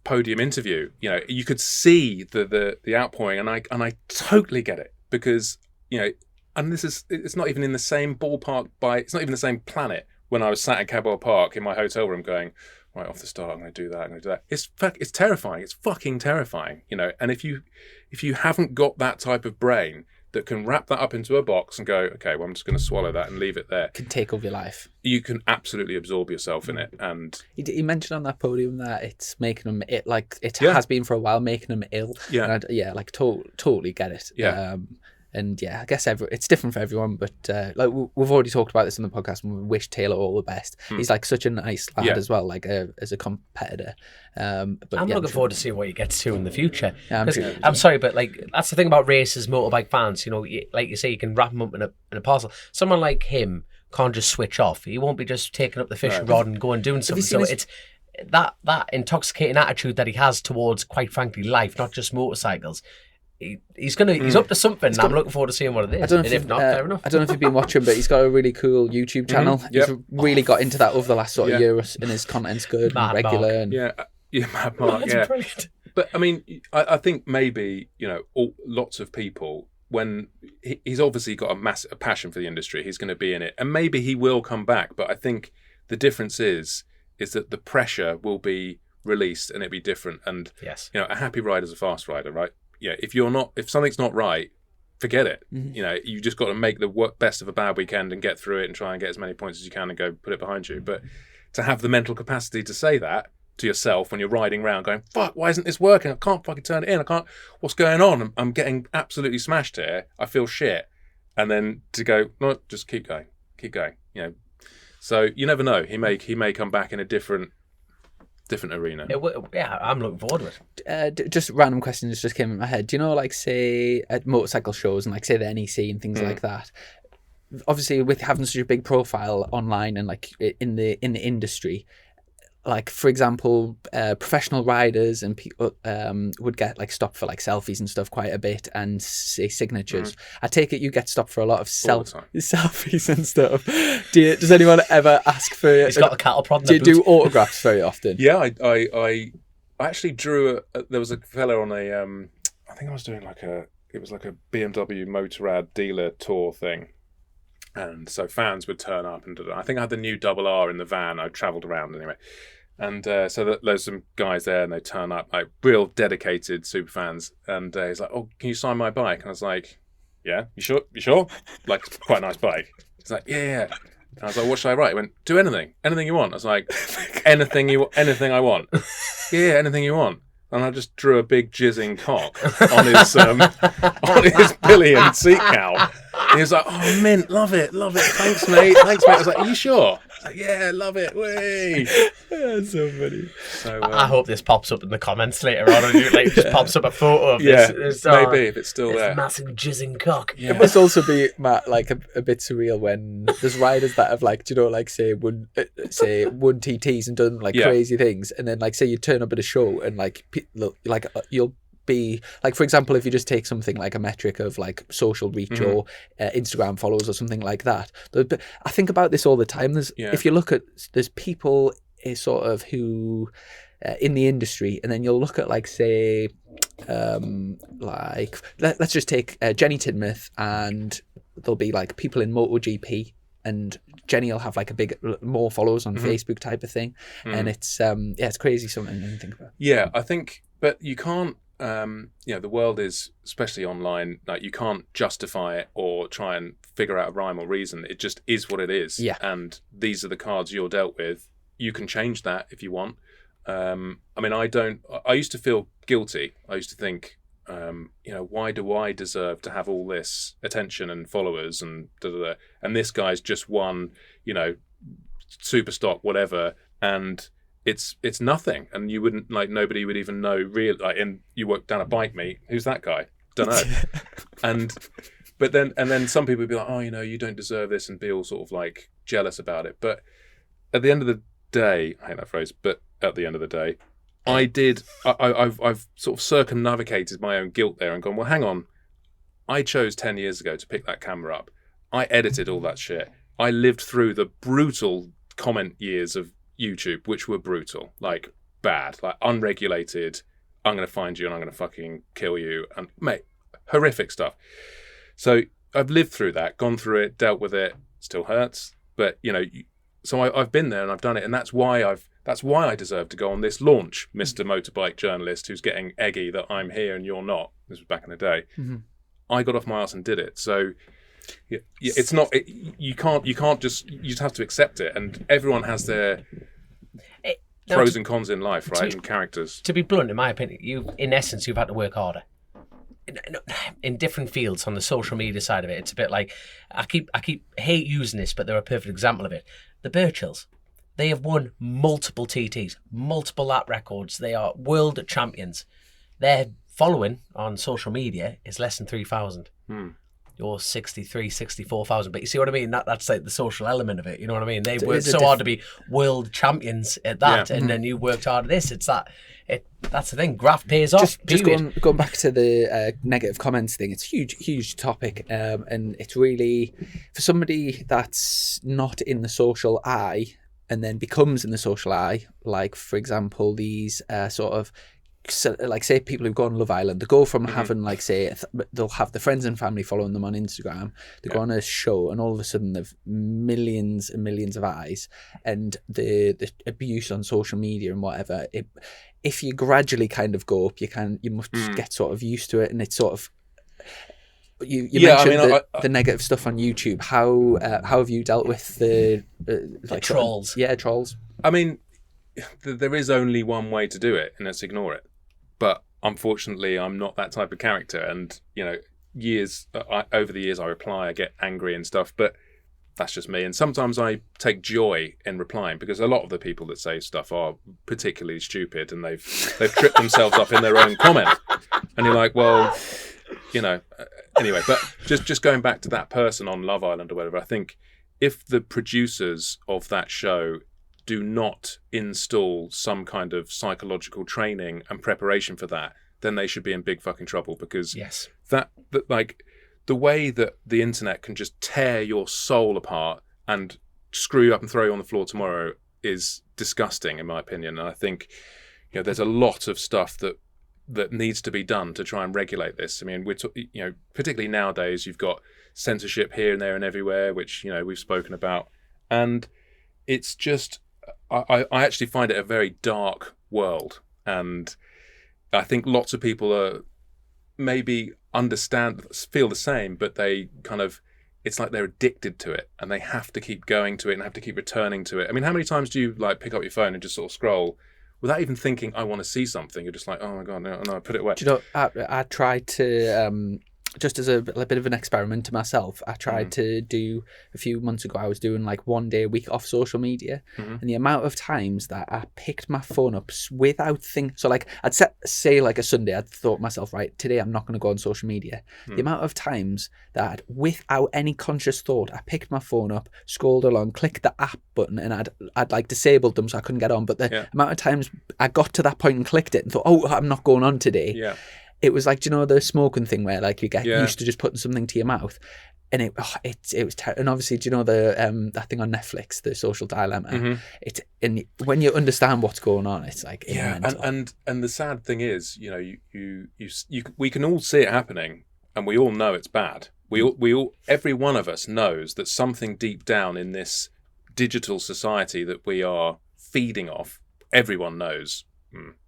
podium interview. You could see the outpouring, and I totally get it, because and it's not even in the same ballpark. It's not even the same planet. When I was sat at Cadwell Park in my hotel room, going, right off the start, I'm going to do that, I'm going to do that. It's terrifying. It's fucking terrifying, you know. And if you haven't got that type of brain that can wrap that up into a box and go, okay, well, I'm just going to swallow that and leave it there. Can take over your life. You can absolutely absorb yourself in it. And you mentioned on that podium that it's making them has been for a while, making them ill. Yeah, and like totally get it. Yeah. And yeah, I guess it's different for everyone, but like we've already talked about this in the podcast, and we wish Taylor all the best. He's like such a nice lad as well, like as a competitor. But I'm looking forward to seeing what he gets to in the future. Yeah, I'm sorry, but like that's the thing about racers, motorbike fans. You know, like you say, you can wrap them up in a parcel. Someone like him can't just switch off. He won't be just taking up the fishing rod and going doing something. So it's that intoxicating attitude that he has towards, quite frankly, life, not just motorcycles. He's up to something, and I'm looking forward to seeing what it is. And if not, fair enough. I don't know if you've been watching, but he's got a really cool YouTube channel. Yep. He's really got into that over the last sort of year, and his content's good and regular. And Mad Mark, That's brilliant. But I mean, I think maybe, you know, lots of people, when he's obviously got a passion for the industry, he's going to be in it, and maybe he will come back. But I think the difference is that the pressure will be released and it'll be different. And yes, you know, a happy rider's a fast rider, right? Yeah, if something's not right, forget it. Mm-hmm. You know, you just got to make the best of a bad weekend and get through it and try and get as many points as you can and go put it behind you. But to have the mental capacity to say that to yourself when you're riding around going, fuck, why isn't this working? I can't fucking turn it in. What's going on? I'm getting absolutely smashed here. I feel shit. And then to go, no, just keep going. You know, so you never know. He may come back in a different arena. I'm looking forward to it. Just random questions just came in my head. Do you know, like, say at motorcycle shows and like say the NEC and things like that, obviously with having such a big profile online and like in the industry, like for example, professional riders and people would get like stopped for like selfies and stuff quite a bit, and say signatures. I take it you get stopped for a lot of selfies and stuff. Does anyone ever ask for? He's got a cattle prod. Do you do autographs very often? Yeah, I actually drew there was a fella on a I think I was doing it was like a BMW Motorrad dealer tour thing. And so fans would turn up, and I think I had the new double R in the van. I travelled around anyway. And so there's some guys there, and they turn up, like real dedicated super fans. And he's like, oh, can you sign my bike? And I was like, yeah, you sure? Like, quite a nice bike. He's like, yeah. And I was like, what should I write? He went, do anything you want. I was like, anything I want. Yeah, anything you want. And I just drew a big jizzing cock on his pillion and seat cowl. He was like, oh, mint, love it. Thanks, mate. I was like, are you sure? I was like, yeah, love it. Way. That's so funny. So, I hope this pops up in the comments later on. And like, just pops up a photo of this. Maybe if it's still there. Massive jizzing cock. Yeah. It must also be, Matt, like a bit surreal when there's riders that have like, do you know, like say won TTs and done like crazy things, and then like say you turn up at a show and like you'll be like, for example, if you just take something like a metric of like social reach or Instagram followers or something like that. But I think about this all the time. If you look at, there's people sort of who in the industry, and then you'll look at like say like let's just take Jenny Tidmouth, and there'll be like people in MotoGP, and Jenny will have like more followers on Facebook type of thing, and it's crazy something to think about. Yeah, I think, but you can't. The world is, especially online, like you can't justify it or try and figure out a rhyme or reason. It just is what it is. Yeah. And these are the cards you're dealt with. You can change that if you want. I mean, I used to feel guilty. I used to think, why do I deserve to have all this attention and followers and da-da-da? And this guy's just won, super stock, whatever. And it's nothing, and you wouldn't nobody would even know and you work down a bike meet, who's that guy? Don't know. But then some people would be like, oh, you don't deserve this, and be all sort of like jealous about it. But at the end of the day, I hate that phrase, but at the end of the day, I've sort of circumnavigated my own guilt there and gone, well, hang on, I chose 10 years ago to pick that camera up. I edited all that shit. I lived through the brutal comment years of YouTube, which were brutal, like bad, like unregulated. I'm going to find you and I'm going to fucking kill you, and mate, horrific stuff. So I've lived through that, gone through it, dealt with it. Still hurts, but so I've been there and I've done it, and that's why I've That's why I deserve to go on this launch, Mr. Motorbike Journalist, who's getting eggy that I'm here and you're not. This was back in the day. I got off my ass and did it. So it's not. You can't just. You just have to accept it. And everyone has their pros and cons in life, right? And characters. To be blunt, in my opinion, you've had to work harder. In different fields on the social media side of it, it's a bit like I hate using this, but they're a perfect example of it. The Birchills, they have won multiple TTs, multiple lap records. They are world champions. Their following on social media is less than 3,000. You're 63, 64,000. But you see what I mean? That's like the social element of it. You know what I mean? They've worked so hard to be world champions at that, and then you worked hard at this. That's the thing. Graft pays off. Just going back to the negative comments thing, it's a huge topic, and it's really, for somebody that's not in the social eye and then becomes in the social eye, like for example these sort of, so, like say people who go on Love Island, they go from having like say they'll have the friends and family following them on Instagram, they go on a show and all of a sudden they've millions and millions of eyes, and the abuse on social media and whatever, if you gradually kind of go up, you must get sort of used to it, and it's sort of you mentioned the negative stuff on YouTube. How have you dealt with the trolls? Trolls. I mean, there is only one way to do it, and that's ignore it. But unfortunately, I'm not that type of character. And, over the years, I reply, I get angry and stuff. But that's just me. And sometimes I take joy in replying, because a lot of the people that say stuff are particularly stupid, and they've tripped themselves up in their own comment. And you're like, well, anyway. But just going back to that person on Love Island or whatever, I think if the producers of that show do not install some kind of psychological training and preparation for that, then they should be in big fucking trouble, because that like the way that the internet can just tear your soul apart and screw you up and throw you on the floor tomorrow is disgusting, in my opinion. And I think there's a lot of stuff that needs to be done to try and regulate this. I mean, particularly nowadays, you've got censorship here and there and everywhere, which we've spoken about, and it's just. I actually find it a very dark world, and I think lots of people are maybe feel the same, but they kind of, it's like they're addicted to it, and they have to keep going to it and have to keep returning to it. I mean, how many times do you like pick up your phone and just sort of scroll without even thinking, I want to see something? You're just like, oh my God, no, put it away. Do you know, I tried to, just as a bit of an experiment to myself, I tried to do, a few months ago, I was doing like 1 day a week off social media, and the amount of times that I picked my phone up without thinking, so like I'd say like a Sunday, I'd thought myself, right, today I'm not going to go on social media. The amount of times that without any conscious thought, I picked my phone up, scrolled along, clicked the app button, and I'd like disabled them so I couldn't get on, but the amount of times I got to that point and clicked it and thought, oh, I'm not going on today. It was like, the smoking thing where like you get used to just putting something to your mouth, and it was terrible. And obviously, that thing on Netflix, The Social Dilemma. And when you understand what's going on, it's like and the sad thing is, we can all see it happening, and we all know it's bad. We all every one of us knows that something deep down in this digital society that we are feeding off, everyone knows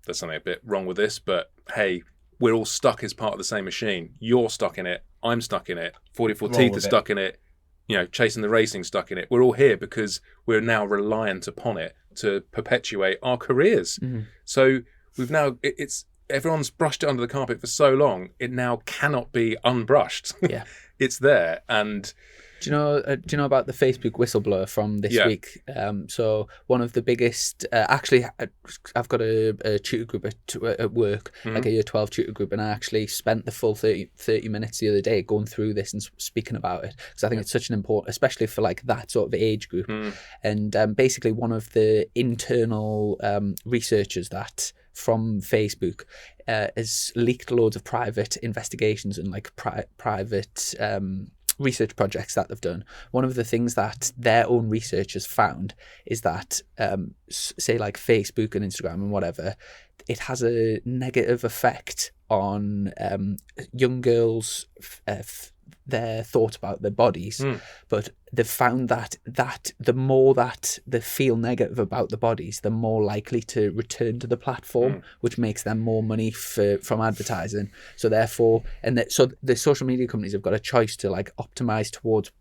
there's something a bit wrong with this, but hey. We're all stuck as part of the same machine. You're stuck in it. I'm stuck in it. 44 Teeth is stuck in it. Chasing the Racing stuck in it. We're all here because we're now reliant upon it to perpetuate our careers. So we've now, everyone's brushed it under the carpet for so long, it now cannot be unbrushed. It's there. And do you know about the Facebook whistleblower from this week? So one of the biggest, actually, I've got a tutor group at work, like a year 12 tutor group, and I actually spent the full 30 minutes the other day going through this and speaking about it, because I think it's such an important, especially for like that sort of age group. And basically one of the internal researchers that from Facebook has leaked loads of private investigations and like private research projects that they've done. One of the things that their own researchers found is that say like Facebook and Instagram and whatever, it has a negative effect on young girls their thoughts about their bodies, but they've found that the more that they feel negative about the bodies, the more likely to return to the platform, which makes them more money from advertising. So therefore, so the social media companies have got a choice to like optimize towards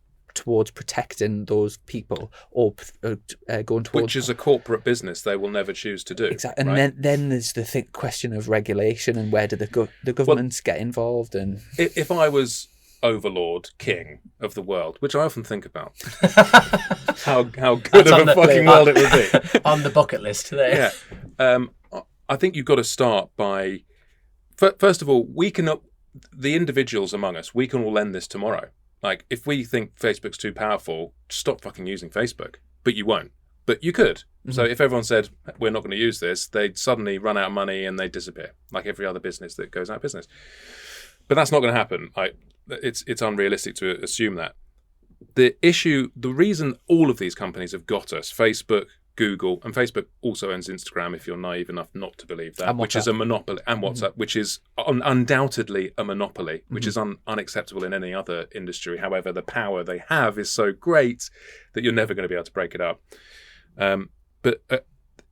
protecting those people or going towards, which is a corporate business they will never choose to do. Exactly. And right? then there's the question of regulation and where do the governments get involved. And if I was overlord, king of the world, which I often think about, how good of a fucking world it would be. On the bucket list today. Yeah. I think you've got to start by, first of all, the individuals among us, we can all end this tomorrow. Like, if we think Facebook's too powerful, stop fucking using Facebook. But you won't. But you could. Mm-hmm. So if everyone said, we're not going to use this, they'd suddenly run out of money and they'd disappear, like every other business that goes out of business. But that's not going to happen. It's unrealistic to assume that. The reason all of these companies have got us, Facebook, Google, and Facebook also owns Instagram, if you're naive enough not to believe that, which is a monopoly, and WhatsApp, which is undoubtedly a monopoly, which is unacceptable in any other industry. However, the power they have is so great that you're never going to be able to break it up. But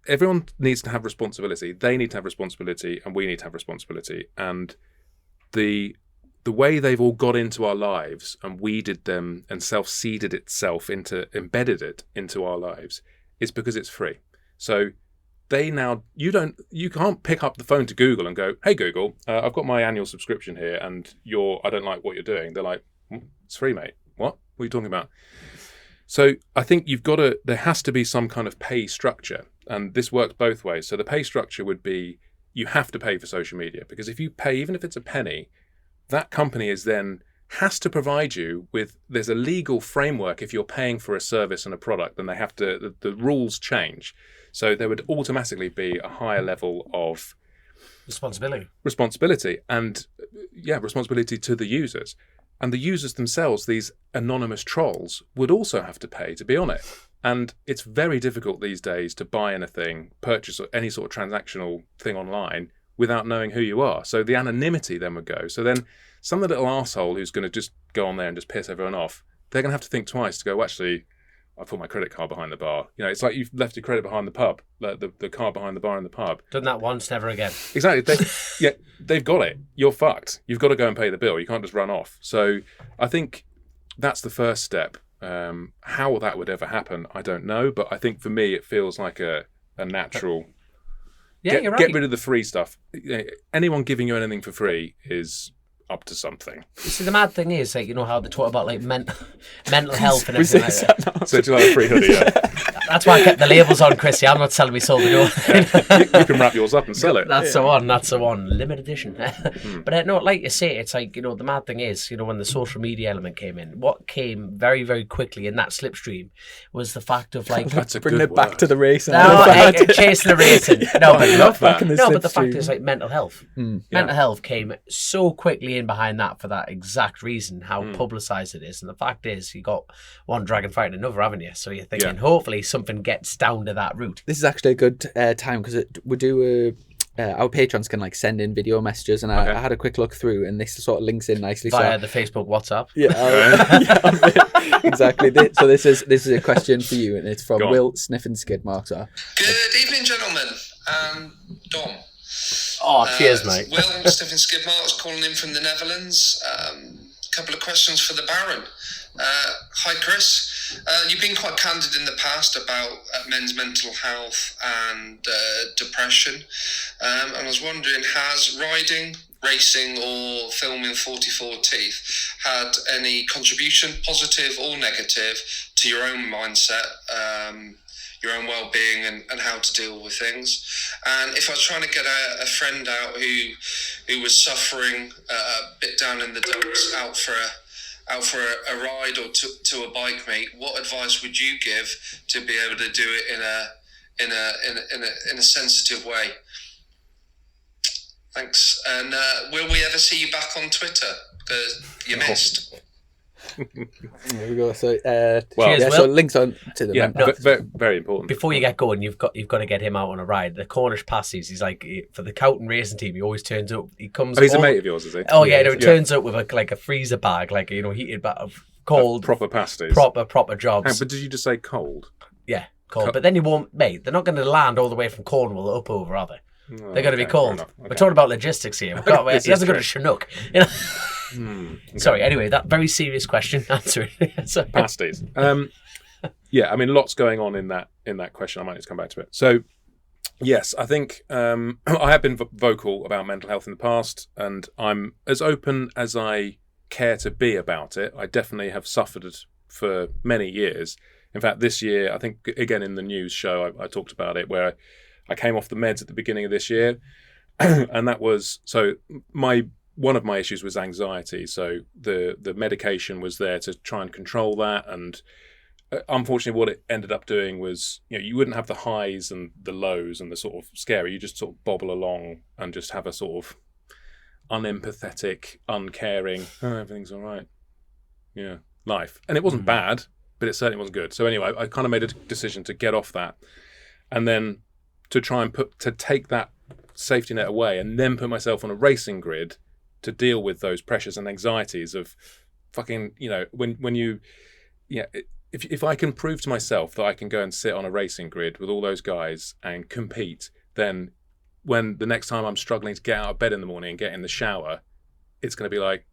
everyone needs to have responsibility. They need to have responsibility, and we need to have responsibility. And the way they've all got into our lives and weeded them and self-seeded itself embedded it into our lives is because it's free. So you can't pick up the phone to Google and go, hey Google, I've got my annual subscription here and I don't like what you're doing. They're like, it's free, mate. What are you talking about? So I think there has to be some kind of pay structure, and this works both ways. So the pay structure would be, you have to pay for social media, because if you pay, even if it's a penny, that company has to provide you with, there's a legal framework. If you're paying for a service and a product, then the rules change. So there would automatically be a higher level of responsibility and responsibility to the users. And the users themselves, these anonymous trolls, would also have to pay to be on it. And it's very difficult these days to buy anything, purchase any sort of transactional thing online without knowing who you are. So the anonymity then would go. So then some little arsehole who's going to just go on there and just piss everyone off, they're going to have to think twice to go, well, actually, I put my credit card behind the bar. It's like you've left your credit behind the pub, the card behind the bar in the pub. Done that once, never again. Exactly. They've got it. You're fucked. You've got to go and pay the bill. You can't just run off. So I think that's the first step. How that would ever happen, I don't know. But I think for me, it feels like a natural... Yeah, you're right. Get rid of the free stuff. Anyone giving you anything for free is up to something. See, the mad thing is, how they talk about mental health and everything like that. So do you like a free hoodie? Yeah. That's why I kept the labels on, Chrissy. I'm not telling me sold the door. You can wrap yours up and sell it. That's the one. Limited edition. But no, like you say, it's like, the mad thing is, when the social media element came in, what came very, very quickly in that slipstream was the fact of like... Bringing it back to the racing. Chasing the racing. But the fact is like mental health. Mental health came so quickly in behind that for that exact reason, how publicised it is. And the fact is, you got one dragon fighting another, haven't you? So you're thinking, hopefully something gets down to that route. This is actually a good time, because we do our patrons can send in video messages, and I had a quick look through, and this sort of links in nicely via the Facebook WhatsApp. Exactly. So this is a question for you, and it's from Will Sniffing Skid Marks. Good evening, gentlemen, and Dom. Oh, cheers, mate. Will Sniffing Skid Marks calling in from the Netherlands. Couple of questions for the Baron. Hi, Chris. You've been quite candid in the past about men's mental health and depression. And I was wondering, has riding, racing, or filming 44 Teeth had any contribution, positive or negative, to your own mindset, your own well-being, and how to deal with things? And if I was trying to get a friend out who was suffering a bit down in the dumps, out for a ride or to a bike meet, what advice would you give to be able to do it in a sensitive way? Thanks. And will we ever see you back on Twitter? Because you missed. There we go. So, Well, yeah, Will. so links on to the Yeah, mental. very, very important. Before you get going, you've got to get him out on a ride. The Cornish pasties. He's like for the Cowton racing team. He always turns up. He comes. Oh, he's a all- mate of yours, is he? Oh yeah, no, he Yeah. turns up with a freezer bag, heated bag of cold, Proper pasties. proper jobs. But did you just say cold? Yeah, cold. But then you won't, mate. They're not going to land all the way from Cornwall up over, are they? Oh, They're going to be okay, cold. fair enough. We're Okay. talking about logistics here. This He hasn't got is a Chinook. You know? Sorry. Anyway, that very serious question. Answer it. Sorry. Pasties. Yeah, I mean, lots going on in that question. I might just come back to it. So, yes, I think I have been vocal about mental health in the past, and I'm as open as I care to be about it. I definitely have suffered it for many years. In fact, this year, I think, again, in the news show, I talked about it, where I came off the meds at the beginning of this year. And that was, so one of my issues was anxiety. So the medication was there to try and control that. And unfortunately, what it ended up doing was, you wouldn't have the highs and the lows and the sort of scary. You just sort of bobble along and just have a sort of unempathetic, uncaring, everything's all right. Yeah, life. And it wasn't bad, but it certainly wasn't good. So anyway, I kind of made a decision to get off that, and then to try and take that safety net away, and then put myself on a racing grid to deal with those pressures and anxieties of fucking, when you, if I can prove to myself that I can go and sit on a racing grid with all those guys and compete, then when the next time I'm struggling to get out of bed in the morning and get in the shower, it's going to be like,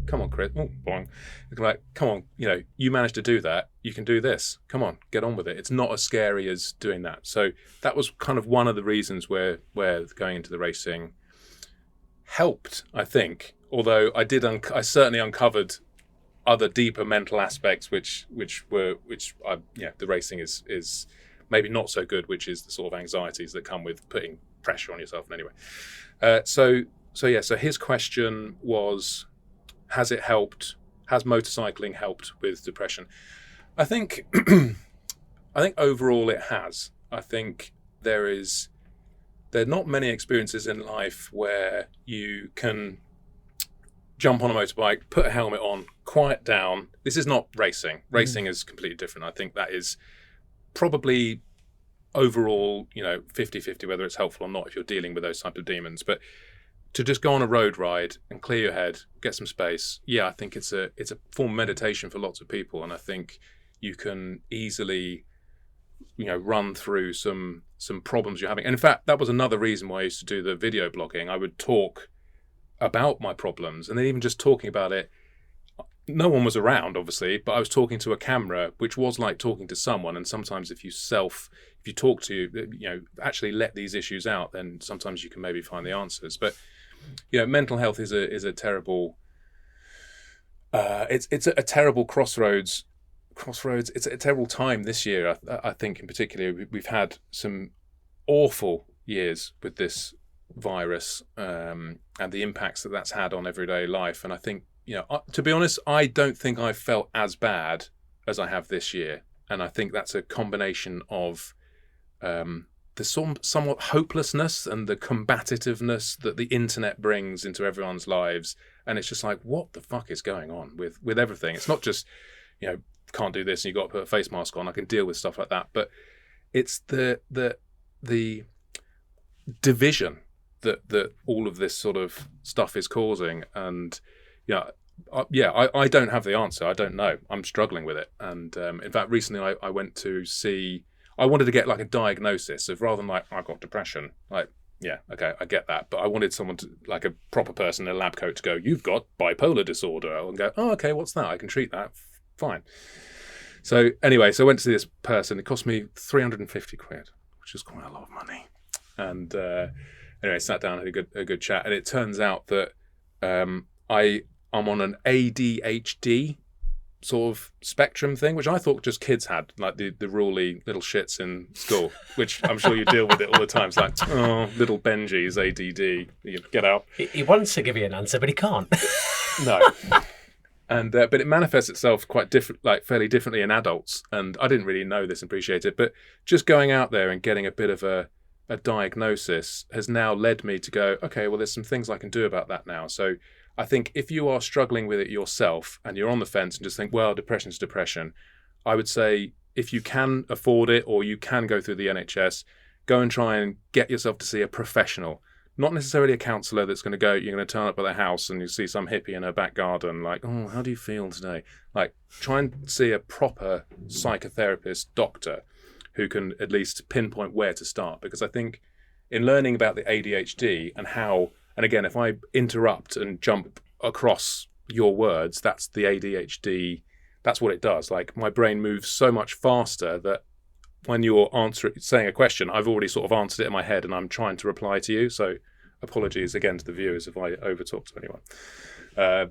come on, Chris. Oh, boing. It's like, come on, you managed to do that. You can do this. Come on, get on with it. It's not as scary as doing that. So that was kind of one of the reasons where going into the racing helped, I think. Although I certainly uncovered other deeper mental aspects, the racing is maybe not so good, which is the sort of anxieties that come with putting pressure on yourself. And anyway, so his question was, has it helped? Has motorcycling helped with depression? I think overall it has. I think there are not many experiences in life where you can jump on a motorbike, put a helmet on, quiet down. This is not racing. Racing is completely different. I think that is probably overall, 50-50 whether it's helpful or not if you're dealing with those type of demons. But to just go on a road ride and clear your head, get some space, I think it's a form of meditation for lots of people, and I think you can easily, run through some problems you're having. And in fact, that was another reason why I used to do the video blogging. I would talk about my problems, and then even just talking about it, no one was around, obviously, but I was talking to a camera, which was like talking to someone. And sometimes if you talk to, actually let these issues out, then sometimes you can maybe find the answers. But mental health is a terrible. It's a terrible crossroads. It's a terrible time this year. I think in particular we've had some awful years with this virus and the impacts that's had on everyday life. And I think, to be honest, I don't think I've felt as bad as I have this year. And I think that's a combination of the somewhat hopelessness and the combativeness that the internet brings into everyone's lives. And it's just like, what the fuck is going on with everything? It's not just, can't do this and you've got to put a face mask on. I can deal with stuff like that. But it's the division that all of this sort of stuff is causing. And I don't have the answer. I don't know. I'm struggling with it. And in fact, recently I went to see, I wanted to get like a diagnosis of, rather than like, I've got depression, like, yeah, okay, I get that. But I wanted someone to, like a proper person in a lab coat, to go, you've got bipolar disorder. And go, oh, okay, what's that? I can treat that. Fine. So anyway, so I went to see this person. It cost me 350 quid, which is quite a lot of money. And anyway, sat down, had a good chat. And it turns out that I'm on an ADHD sort of spectrum thing, which I thought just kids had, like the ruly little shits in school, which I'm sure you deal with it all the time. It's like, oh, little Benji's ADD, you get out. He wants to give you an answer, but he can't. No. And but it manifests itself quite different, like fairly differently in adults. And I didn't really know this and appreciate it, but just going out there and getting a bit of a a diagnosis has now led me to go, okay, well, there's some things I can do about that now. So I think if you are struggling with it yourself and you're on the fence and just think, well, depression's depression, I would say if you can afford it or you can go through the NHS, go and try and get yourself to see a professional. Not necessarily a counsellor that's going to go, you're going to turn up at their house and you see some hippie in her back garden, like, oh, how do you feel today? Like, try and see a proper psychotherapist, doctor, who can at least pinpoint where to start. Because I think in learning about the ADHD and how, and again, if I interrupt and jump across your words, that's the ADHD, that's what it does. Like, my brain moves so much faster that when you're saying a question, I've already sort of answered it in my head and I'm trying to reply to you. So apologies again to the viewers if I overtalk to anyone.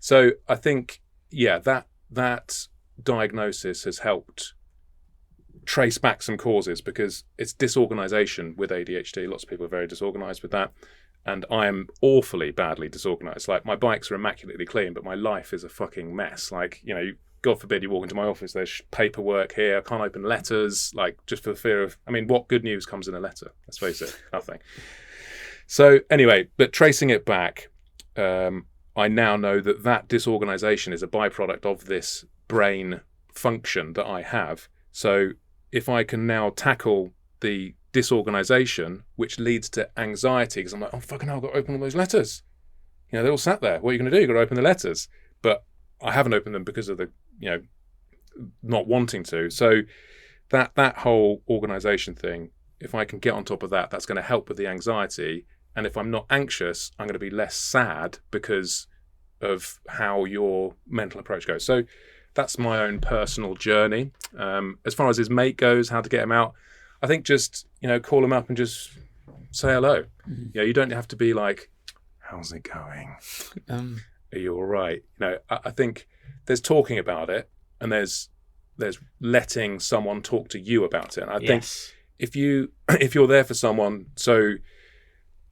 So I think, yeah, that diagnosis has helped trace back some causes, because it's disorganization with ADHD. Lots of people are very disorganized with that. And I am awfully badly disorganized. Like, my bikes are immaculately clean, but my life is a fucking mess. Like, you know, God forbid you walk into my office, there's paperwork here, I can't open letters, like, just for the fear of, I mean, what good news comes in a letter? Let's face it, nothing. So anyway, but tracing it back, I now know that disorganization is a byproduct of this brain function that I have. So if I can now tackle the disorganization, which leads to anxiety, because I'm like, oh, fucking hell, I've got to open all those letters. You know, they're all sat there. What are you going to do? You've got to open the letters. But I haven't opened them because of the, you know, not wanting to. So that whole organization thing, if I can get on top of that, that's going to help with the anxiety. And if I'm not anxious, I'm going to be less sad because of how your mental approach goes. So that's my own personal journey. As far as his mate goes, how to get him out, I think just, you know, call him up and just say hello. Mm-hmm. You know, you don't have to be like, how's it going? Are you all right? You know, I think there's talking about it and there's letting someone talk to you about it. And I think if you're there for someone, so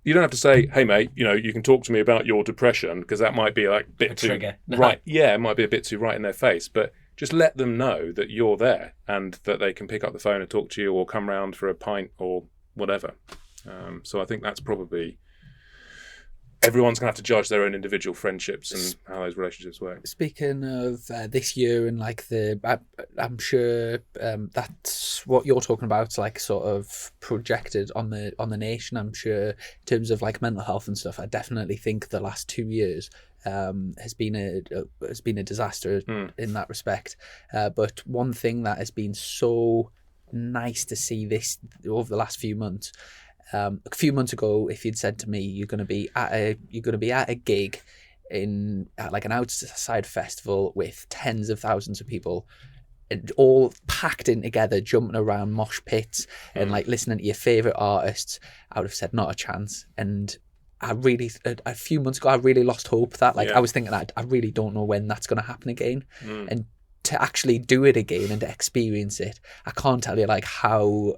you don't have to say, hey mate, you know, you can talk to me about your depression, because that might be like a bit too trigger. right. Yeah, it might be a bit too right in their face, but just let them know that you're there and that they can pick up the phone and talk to you or come round for a pint or whatever. So I think that's probably, everyone's going to have to judge their own individual friendships and how those relationships work. Speaking of this year and like I'm sure that's what you're talking about, like sort of projected on the nation. I'm sure in terms of like mental health and stuff, I definitely think the last 2 years has been a disaster in that respect. But one thing that has been so nice to see this over the last few months. A few months ago, if you'd said to me you're going to be at a gig at like an outside festival with tens of thousands of people, all packed in together, jumping around mosh pits and like listening to your favorite artists, I would have said not a chance. And a few months ago, I really lost hope that I was thinking that I really don't know when that's going to happen again. And to actually do it again and to experience it, I can't tell you like how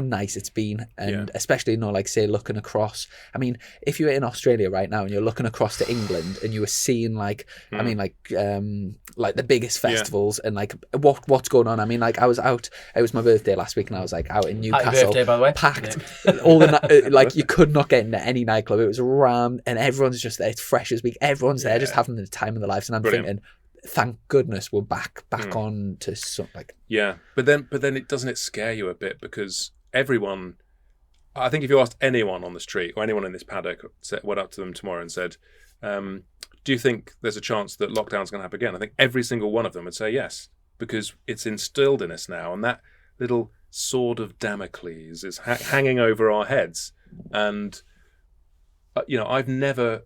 nice it's been. And especially, you know, like say looking across, I mean, if you're in Australia right now and you're looking across to England and you were seeing like I mean like the biggest festivals and like what's going on. I mean, like I was out, it was my birthday last week and I was like out in Newcastle. Happy birthday, by the way. Packed all the like you could not get into any nightclub. It was rammed and everyone's just there. It's fresh as week. Everyone's there just having the time of their lives. And I'm thinking, thank goodness we're back on to something like. Yeah, but then it doesn't it scare you a bit, because everyone, I think if you asked anyone on the street or anyone in this paddock, went up to them tomorrow and said, do you think there's a chance that lockdown's going to happen again? I think every single one of them would say yes, because it's instilled in us now, and that little sword of Damocles is hanging over our heads. And you know, I've never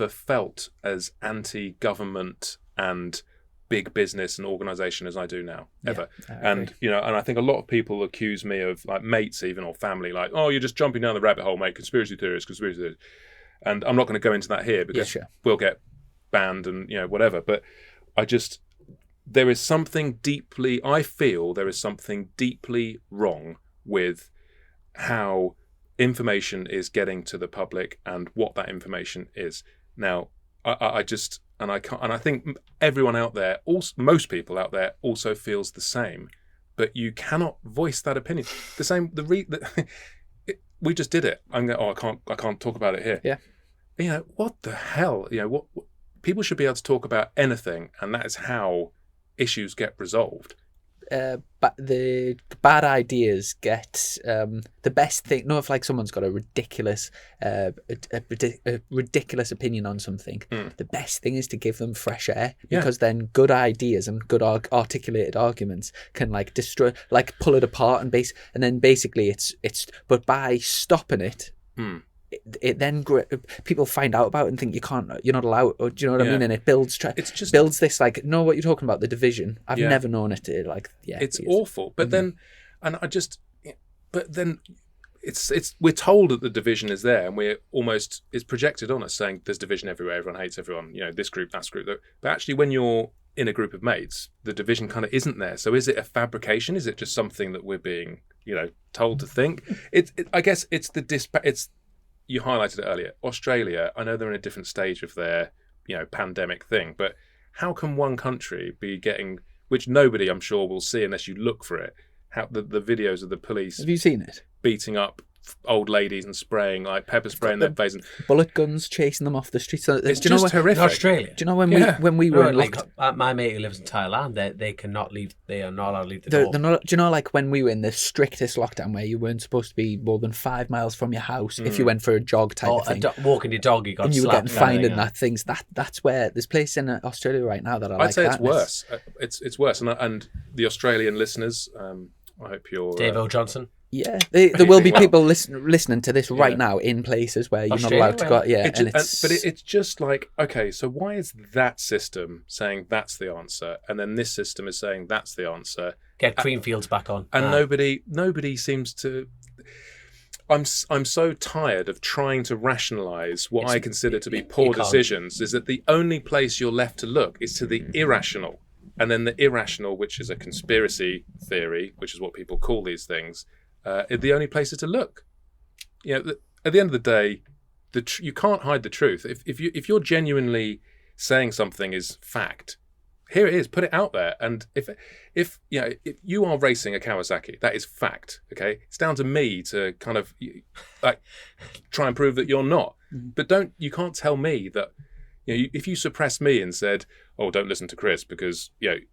felt as anti-government and big business and organisation as I do now, ever. And you know, and I think a lot of people accuse me of, like mates even or family, like, oh, you're just jumping down the rabbit hole, mate, conspiracy theories. And I'm not going to go into that here because we'll get banned and, you know, whatever. But I feel there is something deeply wrong with how information is getting to the public and what that information is. Now, I think everyone out there, most people out there also feels the same, but you cannot voice that opinion. The same, we just did it. I'm going, I can't talk about it here. Yeah. You know, what the hell? You know, what people should be able to talk about anything, and that is how issues get resolved. But the bad ideas get the best thing. If like someone's got a ridiculous opinion on something, the best thing is to give them fresh air, because then good ideas and good articulated arguments can like destroy, like pull it apart, and then basically it's. But by stopping it. It then people find out about it and think you're not allowed, or do you know what I mean? And it builds builds this like, know what you're talking about, the division. I've never known it to like, it's awful. But then, and but then it's we're told that the division is there, and it's projected on us saying there's division everywhere, everyone hates everyone, you know, this group, that group. But actually when you're in a group of mates, the division kind of isn't there. So is it a fabrication? Is it just something that we're being, you know, told to think? I guess it's you highlighted it earlier. Australia, I know they're in a different stage of their, you know, pandemic thing, but how can one country be getting, which nobody I'm sure will see unless you look for it, how the videos of the police Have you seen it? beating up old ladies and spraying like pepper spray in their face, and bullet guns chasing them off the streets. it's just horrific. In Australia. Do you know when we were in like my mate who lives in Thailand, they cannot leave. They are not allowed to leave the door. Do you know, like when we were in the strictest lockdown, where you weren't supposed to be more than 5 miles from your house if you went for a jog type of thing, walking your dog, you got and you were getting fined and that. Things that's where there's places in Australia right now that are I'd say that. it's worse. It's worse, and the Australian listeners, I hope you're Dave O. Johnson. Yeah, there will be people listening to this right now in places where you're Australia, not allowed to go. Yeah, but it's just like, okay, so why is that system saying that's the answer, and then this system is saying that's the answer? Get Creamfields back on, and nobody seems to. I'm so tired of trying to rationalise what I consider to be poor decisions. Is that the only place you're left to look is to the irrational, and then the irrational, which is a conspiracy theory, which is what people call these things. The only places to look. You know, at the end of the day, you can't hide the truth. If you're genuinely saying something is fact, here it is. Put it out there. And if you are racing a Kawasaki, that is fact. Okay, it's down to me to kind of like try and prove that you're not. But you can't tell me that. You know, if you suppress me and said, "Oh, don't listen to Chris because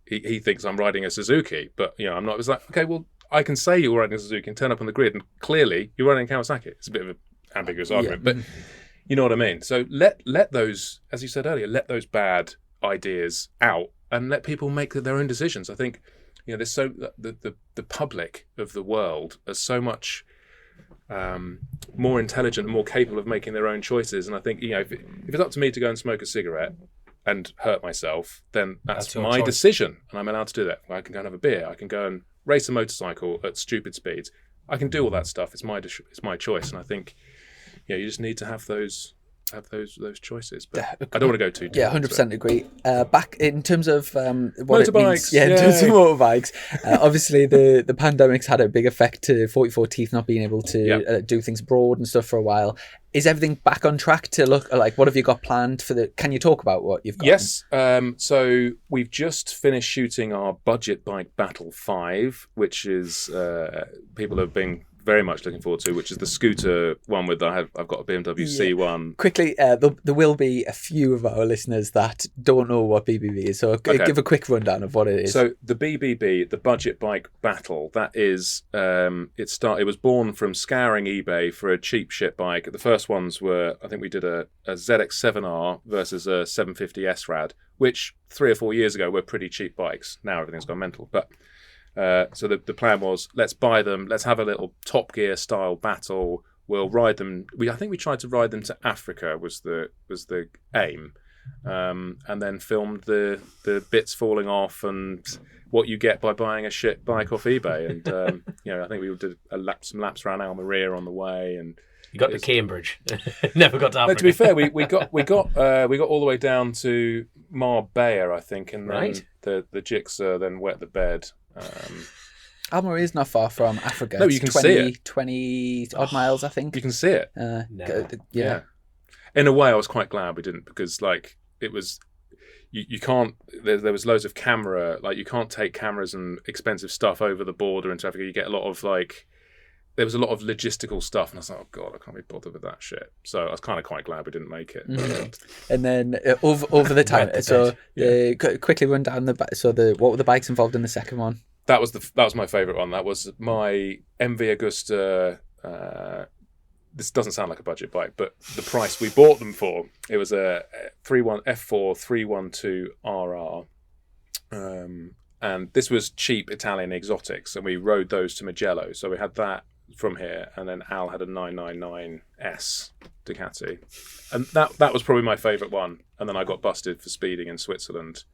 he thinks I'm riding a Suzuki," but I'm not. It's like, okay, well, I can say you're riding a Suzuki and turn up on the grid, and clearly you're riding a Kawasaki. It's a bit of an ambiguous argument, but you know what I mean. So let those, as you said earlier, let those bad ideas out and let people make their own decisions. I think there's the public of the world are so much more intelligent and more capable of making their own choices. And I think if it's up to me to go and smoke a cigarette and hurt myself, then that's my decision, and I'm allowed to do that. I can go and have a beer. I can go and race a motorcycle at stupid speeds. I can do all that stuff. It's my choice, and I think you just need to have those choices. But I don't want to go too deep. Yeah, 100% agree. Back in terms of what motorbikes, it means, in terms of motorbikes, obviously the pandemic's had a big effect to 44 Teeth not being able to do things abroad and stuff for a while. Is everything back on track to look like? What have you got planned for can you talk about what you've got? Yes. So we've just finished shooting our Budget Bike Battle 5, which is people have been very much looking forward to, which is the scooter one with I've got a BMW C1. Quickly, there will be a few of our listeners that don't know what BBB is, so give a quick rundown of what it is. So the BBB, the Budget Bike Battle, that is it was born from scouring eBay for a cheap shit bike. The first ones were, I think we did a ZX7R versus a 750 SRAD, which 3 or 4 years ago were pretty cheap bikes. Now everything's gone mental, but so the plan was, let's buy them, let's have a little Top Gear style battle. We'll ride them. I think we tried to ride them to Africa was the aim, and then filmed the bits falling off and what you get by buying a shit bike off eBay. And I think we did some laps around Almeria on the way, and you got to Cambridge. Never got to Africa. No, to be fair, we got all the way down to Marbella, I think, and then the jigsaw then wet the bed. Almeria is not far from Africa. No, you can see it. 20 odd miles, I think. You can see it. Yeah. In a way, I was quite glad we didn't, because it was you can't. There was loads of camera. Like you can't take cameras and expensive stuff over the border into Africa. You get a lot of like. There was a lot of logistical stuff, and I was like, "Oh God, I can't be bothered with that shit." So I was kind of quite glad we didn't make it. And then over the time, quickly run down what were the bikes involved in the second one? That was my favourite one. That was my MV Agusta. This doesn't sound like a budget bike, but the price we bought them for, it was a F4 312 RR, and this was cheap Italian exotics, and we rode those to Mugello. So we had that from here, and then Al had a 999S Ducati, and that was probably my favourite one. And then I got busted for speeding in Switzerland,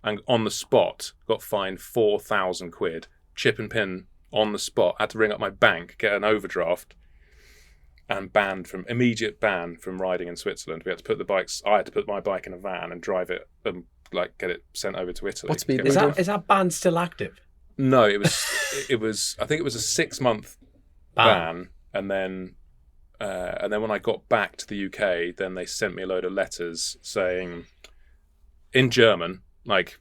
and on the spot got fined 4,000 quid, chip and pin on the spot. Had to ring up my bank, get an overdraft, and immediate ban from riding in Switzerland. I had to put my bike in a van and drive it and get it sent over to Italy. What speed Is that ban still active? No, it was. I think it was a 6-month ban, and then when I got back to the UK, then they sent me a load of letters saying, in German, like,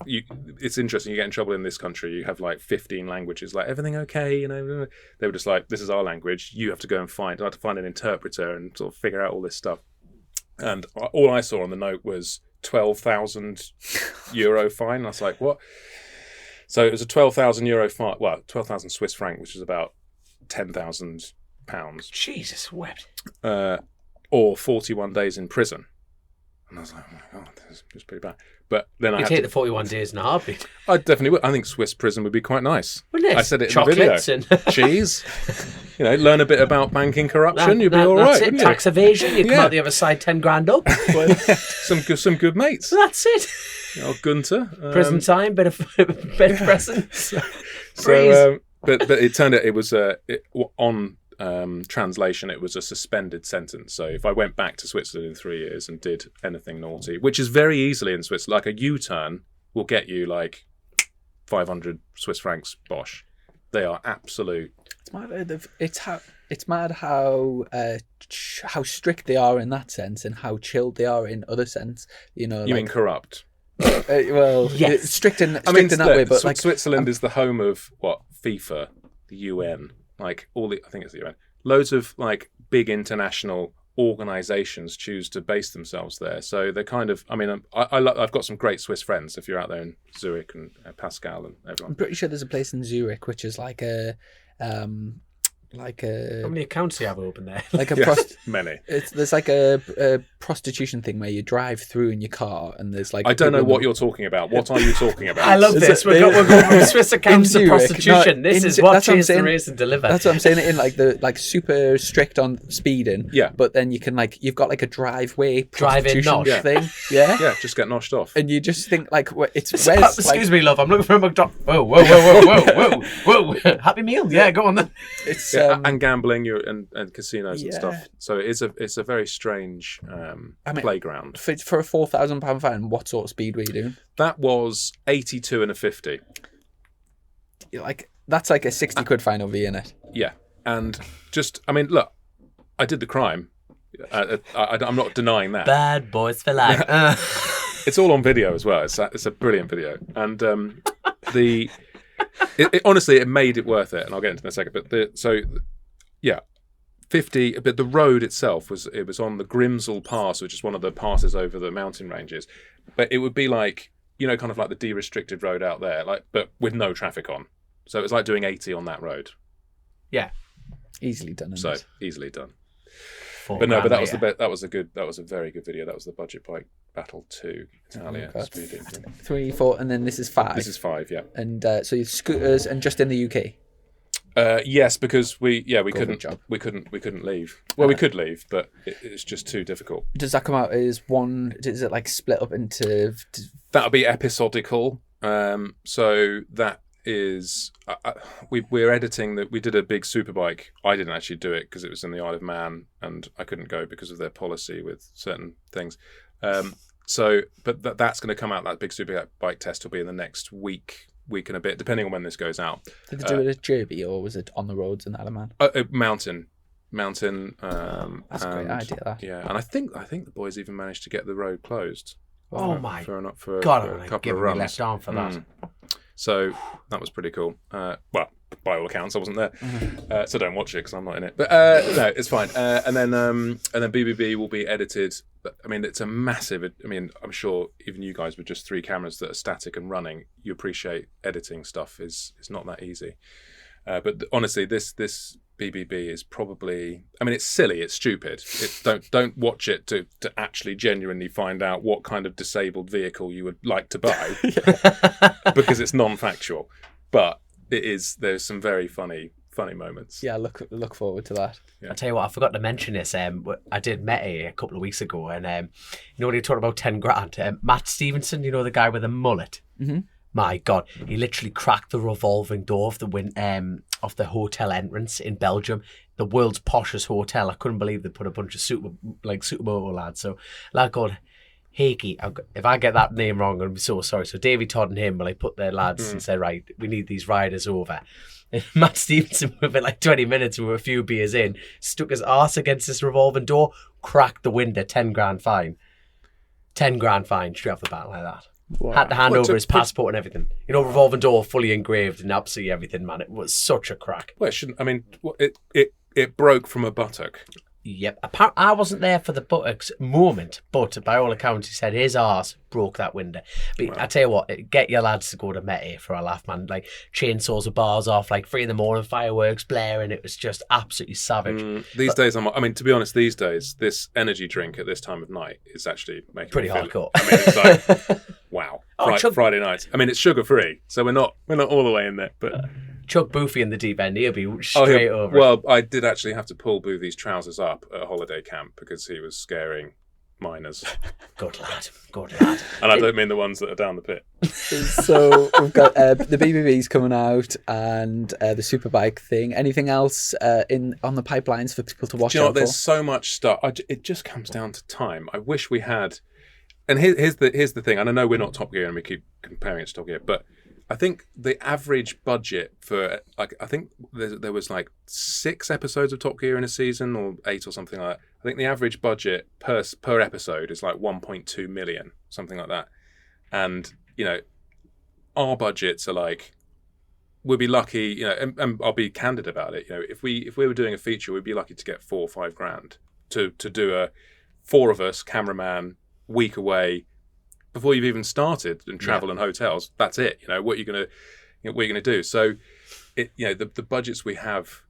it's interesting. You get in trouble in this country. You have like 15 languages. Like, everything okay? You know, they were just like, this is our language. You have to go and I had to find an interpreter and sort of figure out all this stuff. And all I saw on the note was 12,000 euro fine. I was like, what? So it was a 12,000 euro fine. Well, 12,000 Swiss franc, which is about 10,000 pounds. Jesus wept. Or 41 days in prison. And I was like, oh my God, this is pretty bad. But then I take the 41 days in a heartbeat. I definitely would. I think Swiss prison would be quite nice. Wouldn't it? I said it Chocolates in the video. And cheese. Learn a bit about banking corruption. You'll be all that's right. it. Tax evasion. You come out the other side 10 grand up. Well, some good mates. That's it. Gunter. Prison time, bit of prison. But it turned out it was on translation. It was a suspended sentence. So if I went back to Switzerland in 3 years and did anything naughty, which is very easily in Switzerland, like a U-turn will get you like 500 Swiss francs. Bosh. They are absolute. It's mad how strict they are in that sense and how chilled they are in other sense. You mean corrupt? Yes. strict in that way. But like Switzerland is the home of what? FIFA, the UN, like I think it's the UN. Loads of like big international organisations choose to base themselves there. So they're kind of. I mean, I've got some great Swiss friends. If you're out there in Zurich and Pascal and everyone, I'm pretty sure there's a place in Zurich which is like a. How many accounts do you have open there? Like a many. There's like a prostitution thing where you drive through in your car and there's like. I don't know what you're talking about. What are you talking about? I love this. We're going from Swiss accounts to prostitution. This is what Chase the Race and deliver. That's what I'm saying. In like the super strict on speeding. Yeah. But then you can you've got like a driveway prostitution nosh thing. Yeah. Yeah. Just get noshed off. And you just think excuse me, love. I'm looking for a McDonald's. Whoa. Happy Meal. Yeah, go on then. It's and gambling and casinos and stuff. So it's a very strange playground. For a £4,000 fine, what sort of speed were you doing? That was 82 and a 50. That's like a 60 quid fine over, isn't it? Yeah, and look, I did the crime. I'm not denying that. Bad boys for life. It's all on video as well. It's a brilliant video, and honestly, it made it worth it, and I'll get into it in a second. 50. But the road itself was on the Grimsel Pass, which is one of the passes over the mountain ranges. But it would be like kind of like the de-restricted road out there, but with no traffic on. So it was like doing 80 on that road. Yeah, easily done. Easily done. But that was that was a very good video. That was the Budget Bike Battle 2 Italia speeding. 3, 4, and then this is 5. This is 5, yeah. And so you scooters and just in the UK. Yes, because we couldn't leave. Well, we could leave, but it's just too difficult. Does that come out as one? Is it like split up into? That'll be episodical. So that is we're editing that. We did a big superbike. I didn't actually do it because it was in the Isle of Man, and I couldn't go because of their policy with certain things. But that's going to come out. That big superbike test will be in the next week and a bit, depending on when this goes out. Did they do it at Derby or was it on the roads in Alaman? Mountain. That's a great idea. That. Yeah, and I think the boys even managed to get the road closed. Oh my for God, a I'm couple giving of me runs. left arm for that. So that was pretty cool. Well, by all accounts, I wasn't there, so don't watch it because I'm not in it. But no, it's fine. And then BBB will be edited. I mean, it's a massive. I mean, I'm sure even you guys with just 3 cameras that are static and running, you appreciate editing stuff is not that easy. But honestly, this BBB is probably. I mean, it's silly. It's stupid. Don't watch it to actually genuinely find out what kind of disabled vehicle you would like to buy, because it's non-factual. But it is. There's some very funny moments. Yeah, look forward to that. I'll tell you what, I forgot to mention this. I did Mete a couple of weeks ago, and you know when you talked about 10 grand, Matt Stevenson, you know, the guy with the mullet. Mm-hmm. My God, he literally cracked the revolving door of the hotel entrance in Belgium, the world's poshest hotel. I couldn't believe they put a bunch of supermoto lads. So, lad called Hakey, if I get that name wrong, I'm going to be so sorry. So Davey Todd and him, well, I put their lads and said, right, we need these riders over. And Matt Stevenson, within like 20 minutes, we were a few beers in, stuck his arse against this revolving door, cracked the window, 10 grand fine. 10 grand fine straight off the bat like that. Wow. Had to hand over his passport and everything. You know, revolving door fully engraved and absolutely everything, man. It was such a crack. Well, it shouldn't. I mean, it broke from a buttock. Yep. I wasn't there for the buttocks moment, but by all accounts, he said his arse broke that window. But wow. I tell you what, get your lads to go to Mete for a laugh, man. Like chainsaws of bars off, like 3 a.m, fireworks blaring. It was just absolutely savage. These days, I mean, to be honest, these days, this energy drink at this time of night is actually making pretty me feel hardcore. I mean, it's like wow. Friday nights. I mean, it's sugar free, so we're not all the way in there, but. Chuck Boofy in the deep end, he'll be straight over. Well, I did actually have to pull Boofy's trousers up at a holiday camp because he was scaring minors. Good lad. And I don't mean the ones that are down the pit. So we've got the BBBs coming out and the Superbike thing. Anything else on the pipelines for people to watch out for? There's so much stuff. It just comes down to time. I wish we had. And here's the thing. And I know we're not Top Gear and we keep comparing it to Top Gear, but I think the average budget for I think there was like 6 episodes of Top Gear in a season or 8 or something like that. I think the average budget per episode is like 1.2 million, something like that. And you know, our budgets are like, we'd be lucky, you know, and I'll be candid about it. You know, if we were doing a feature, we'd be lucky to get 4 or 5 grand to do a 4 of us, cameraman, week away. Before you've even started and travel and hotels, that's it. You know what you're gonna do. So, the budgets we have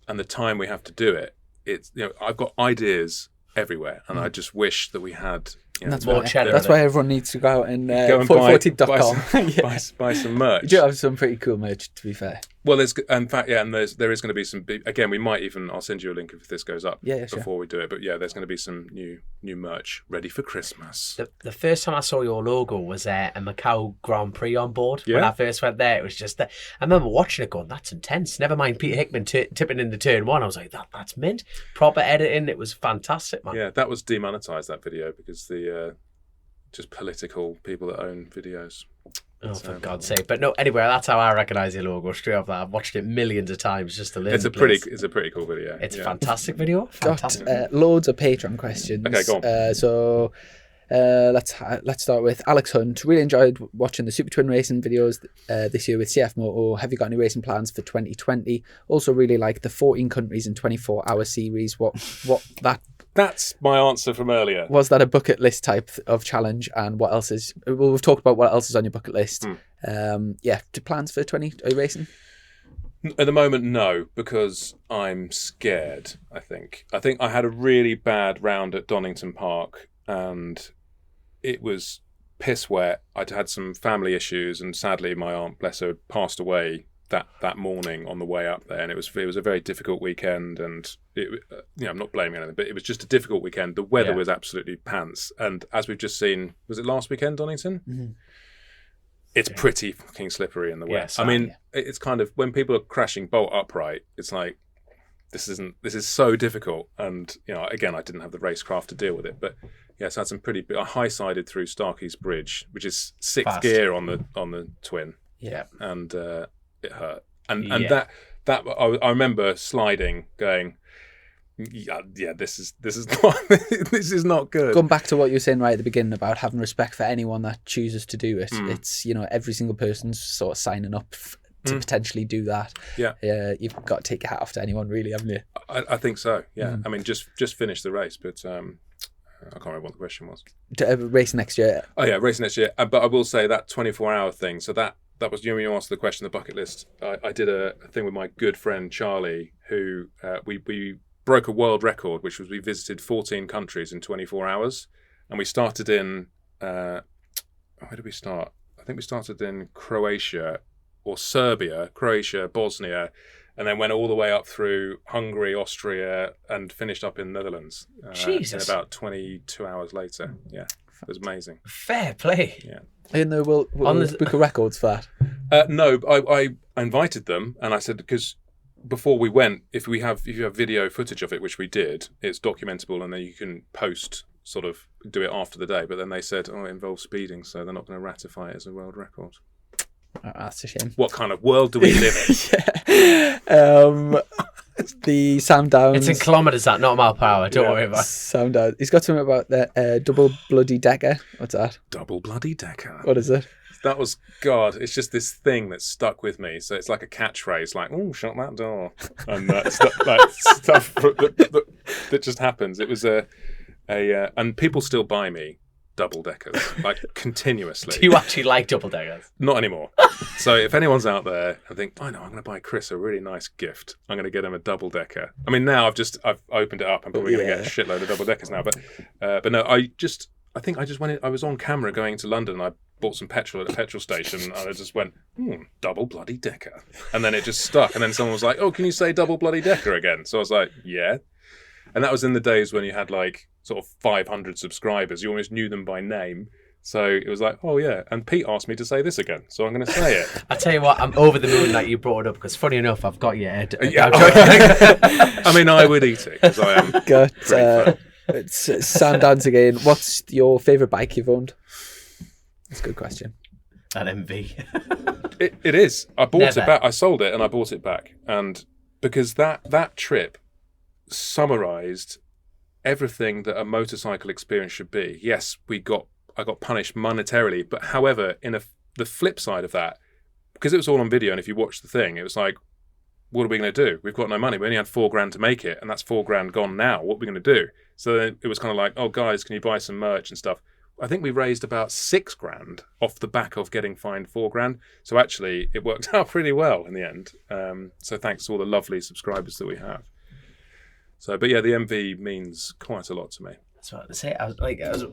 and the time we have to do it. It's I've got ideas everywhere, and I just wish that we had. That's why everyone needs to go out and go and 44team.com. buy some merch. You do have some pretty cool merch, to be fair. Well, in fact, and there is going to be some. Again, we might even. I'll send you a link if this goes up before we do it. But yeah, there's going to be some new merch ready for Christmas. The first time I saw your logo was a Macau Grand Prix on board. Yeah. When I first went there, it was just. I remember watching it, going, "That's intense." Never mind Peter Hickman tipping into turn 1. I was like, "That's mint." Proper editing. It was fantastic, man. Yeah, that was demonetized, that video, because the just political people that own videos. Oh, for God's sake! But no, anyway, that's how I recognise your logo straight off that. I've watched it millions of times just to live. It's a pretty cool video. It's a fantastic video. Fantastic. Got loads of Patreon questions. Okay, go on. So let's start with Alex Hunt. Really enjoyed watching the Super Twin racing videos this year with CF Moto. Have you got any racing plans for 2020? Also, really like the 14 countries in 24-hour series. What that. That's my answer from earlier. Was that a bucket list type of challenge? And what else is... Well, we've talked about what else is on your bucket list. Plans for 20... Are you racing? At the moment, no, because I'm scared, I think. I had a really bad round at Donington Park and it was piss wet. I'd had some family issues and sadly my aunt, bless her, passed away that morning on the way up there, and it was a very difficult weekend, and I'm not blaming anything, but it was just a difficult weekend. The weather was absolutely pants, and as we've just seen, was it last weekend, Donington? Mm-hmm. It's pretty fucking slippery in the wet. I mean, it's kind of when people are crashing bolt upright, it's like this is so difficult, and again, I didn't have the racecraft to deal with it, but yes, I had some I high-sided through Starkey's Bridge, which is 6th gear on the twin, and it hurt, and that I remember sliding, going, yeah, this is not this is not good. Going back to what you were saying right at the beginning about having respect for anyone that chooses to do it, it's, you know, every single person's sort of signing up to potentially do that. Yeah. You've got to take your hat off to anyone, really, haven't you? I think so. Yeah. I mean, just finish the race, but I can't remember what the question was. Race next year. Oh yeah, race next year. But I will say that 24-hour thing. So that was, you know, when you asked the question, the bucket list. I did a thing with my good friend Charlie, who we broke a world record, which was we visited 14 countries in 24 hours, and we started in where did we start? I think we started in Croatia or Serbia, Croatia, Bosnia, and then went all the way up through Hungary, Austria, and finished up in Netherlands. Jesus. In about 22 hours later. Yeah, it was amazing. Fair play. Yeah. In the World Book of Records for that. No, I invited them, and I said, because before we went, if you have video footage of it, which we did, it's documentable, and then you can sort of do it after the day. But then they said, it involves speeding, so they're not going to ratify it as a world record. Oh, that's a shame. What kind of world do we live in? Yeah. The Sam Downs. It's in kilometres, that, not mile per hour. Don't worry about it. Sam Downs. He's got something about the double bloody decker. What's that? Double bloody decker. What is it? That was, God, it's just this thing that stuck with me. So it's like a catchphrase, like, oh, shut that door. And stuff that just happens. It was and people still buy me double deckers, like continuously. Do you actually like double deckers? Not anymore. So if anyone's out there and think, I know, I'm going to buy Chris a really nice gift. I'm going to get him a double decker. I mean, now I've opened it up. I'm probably going to get a shitload of double deckers now. But no, I think I just went in, I was on camera going to London, and I bought some petrol at a petrol station, and I just went, double bloody decker. And then it just stuck. And then someone was like, oh, can you say double bloody decker again? So I was like, yeah. And that was in the days when you had like sort of 500 subscribers. You almost knew them by name. So it was like, oh yeah. And Pete asked me to say this again, so I'm going to say it. I tell you what, I'm over the moon that you brought it up, because funny enough, I've got your head. Yeah. I mean, I would eat it, because I am. Got it's Sam Downs again. What's your favourite bike you've owned? That's a good question. An MV. It is. I bought Never. it back. I sold it and I bought it back. And because that trip summarised everything that a motorcycle experience should be. Yes, I got punished monetarily, but however, the flip side of that, because it was all on video, and if you watch the thing, it was like, what are we going to do? We've got no money. We only had $4,000 to make it, and that's $4,000 gone now. What are we going to do? So then it was kind of like, oh guys, can you buy some merch and stuff? I think we raised about $6,000 off the back of getting fined $4,000. So actually, it worked out pretty well in the end. So thanks to all the lovely subscribers that we have. So, but yeah, the MV means quite a lot to me. That's what I say.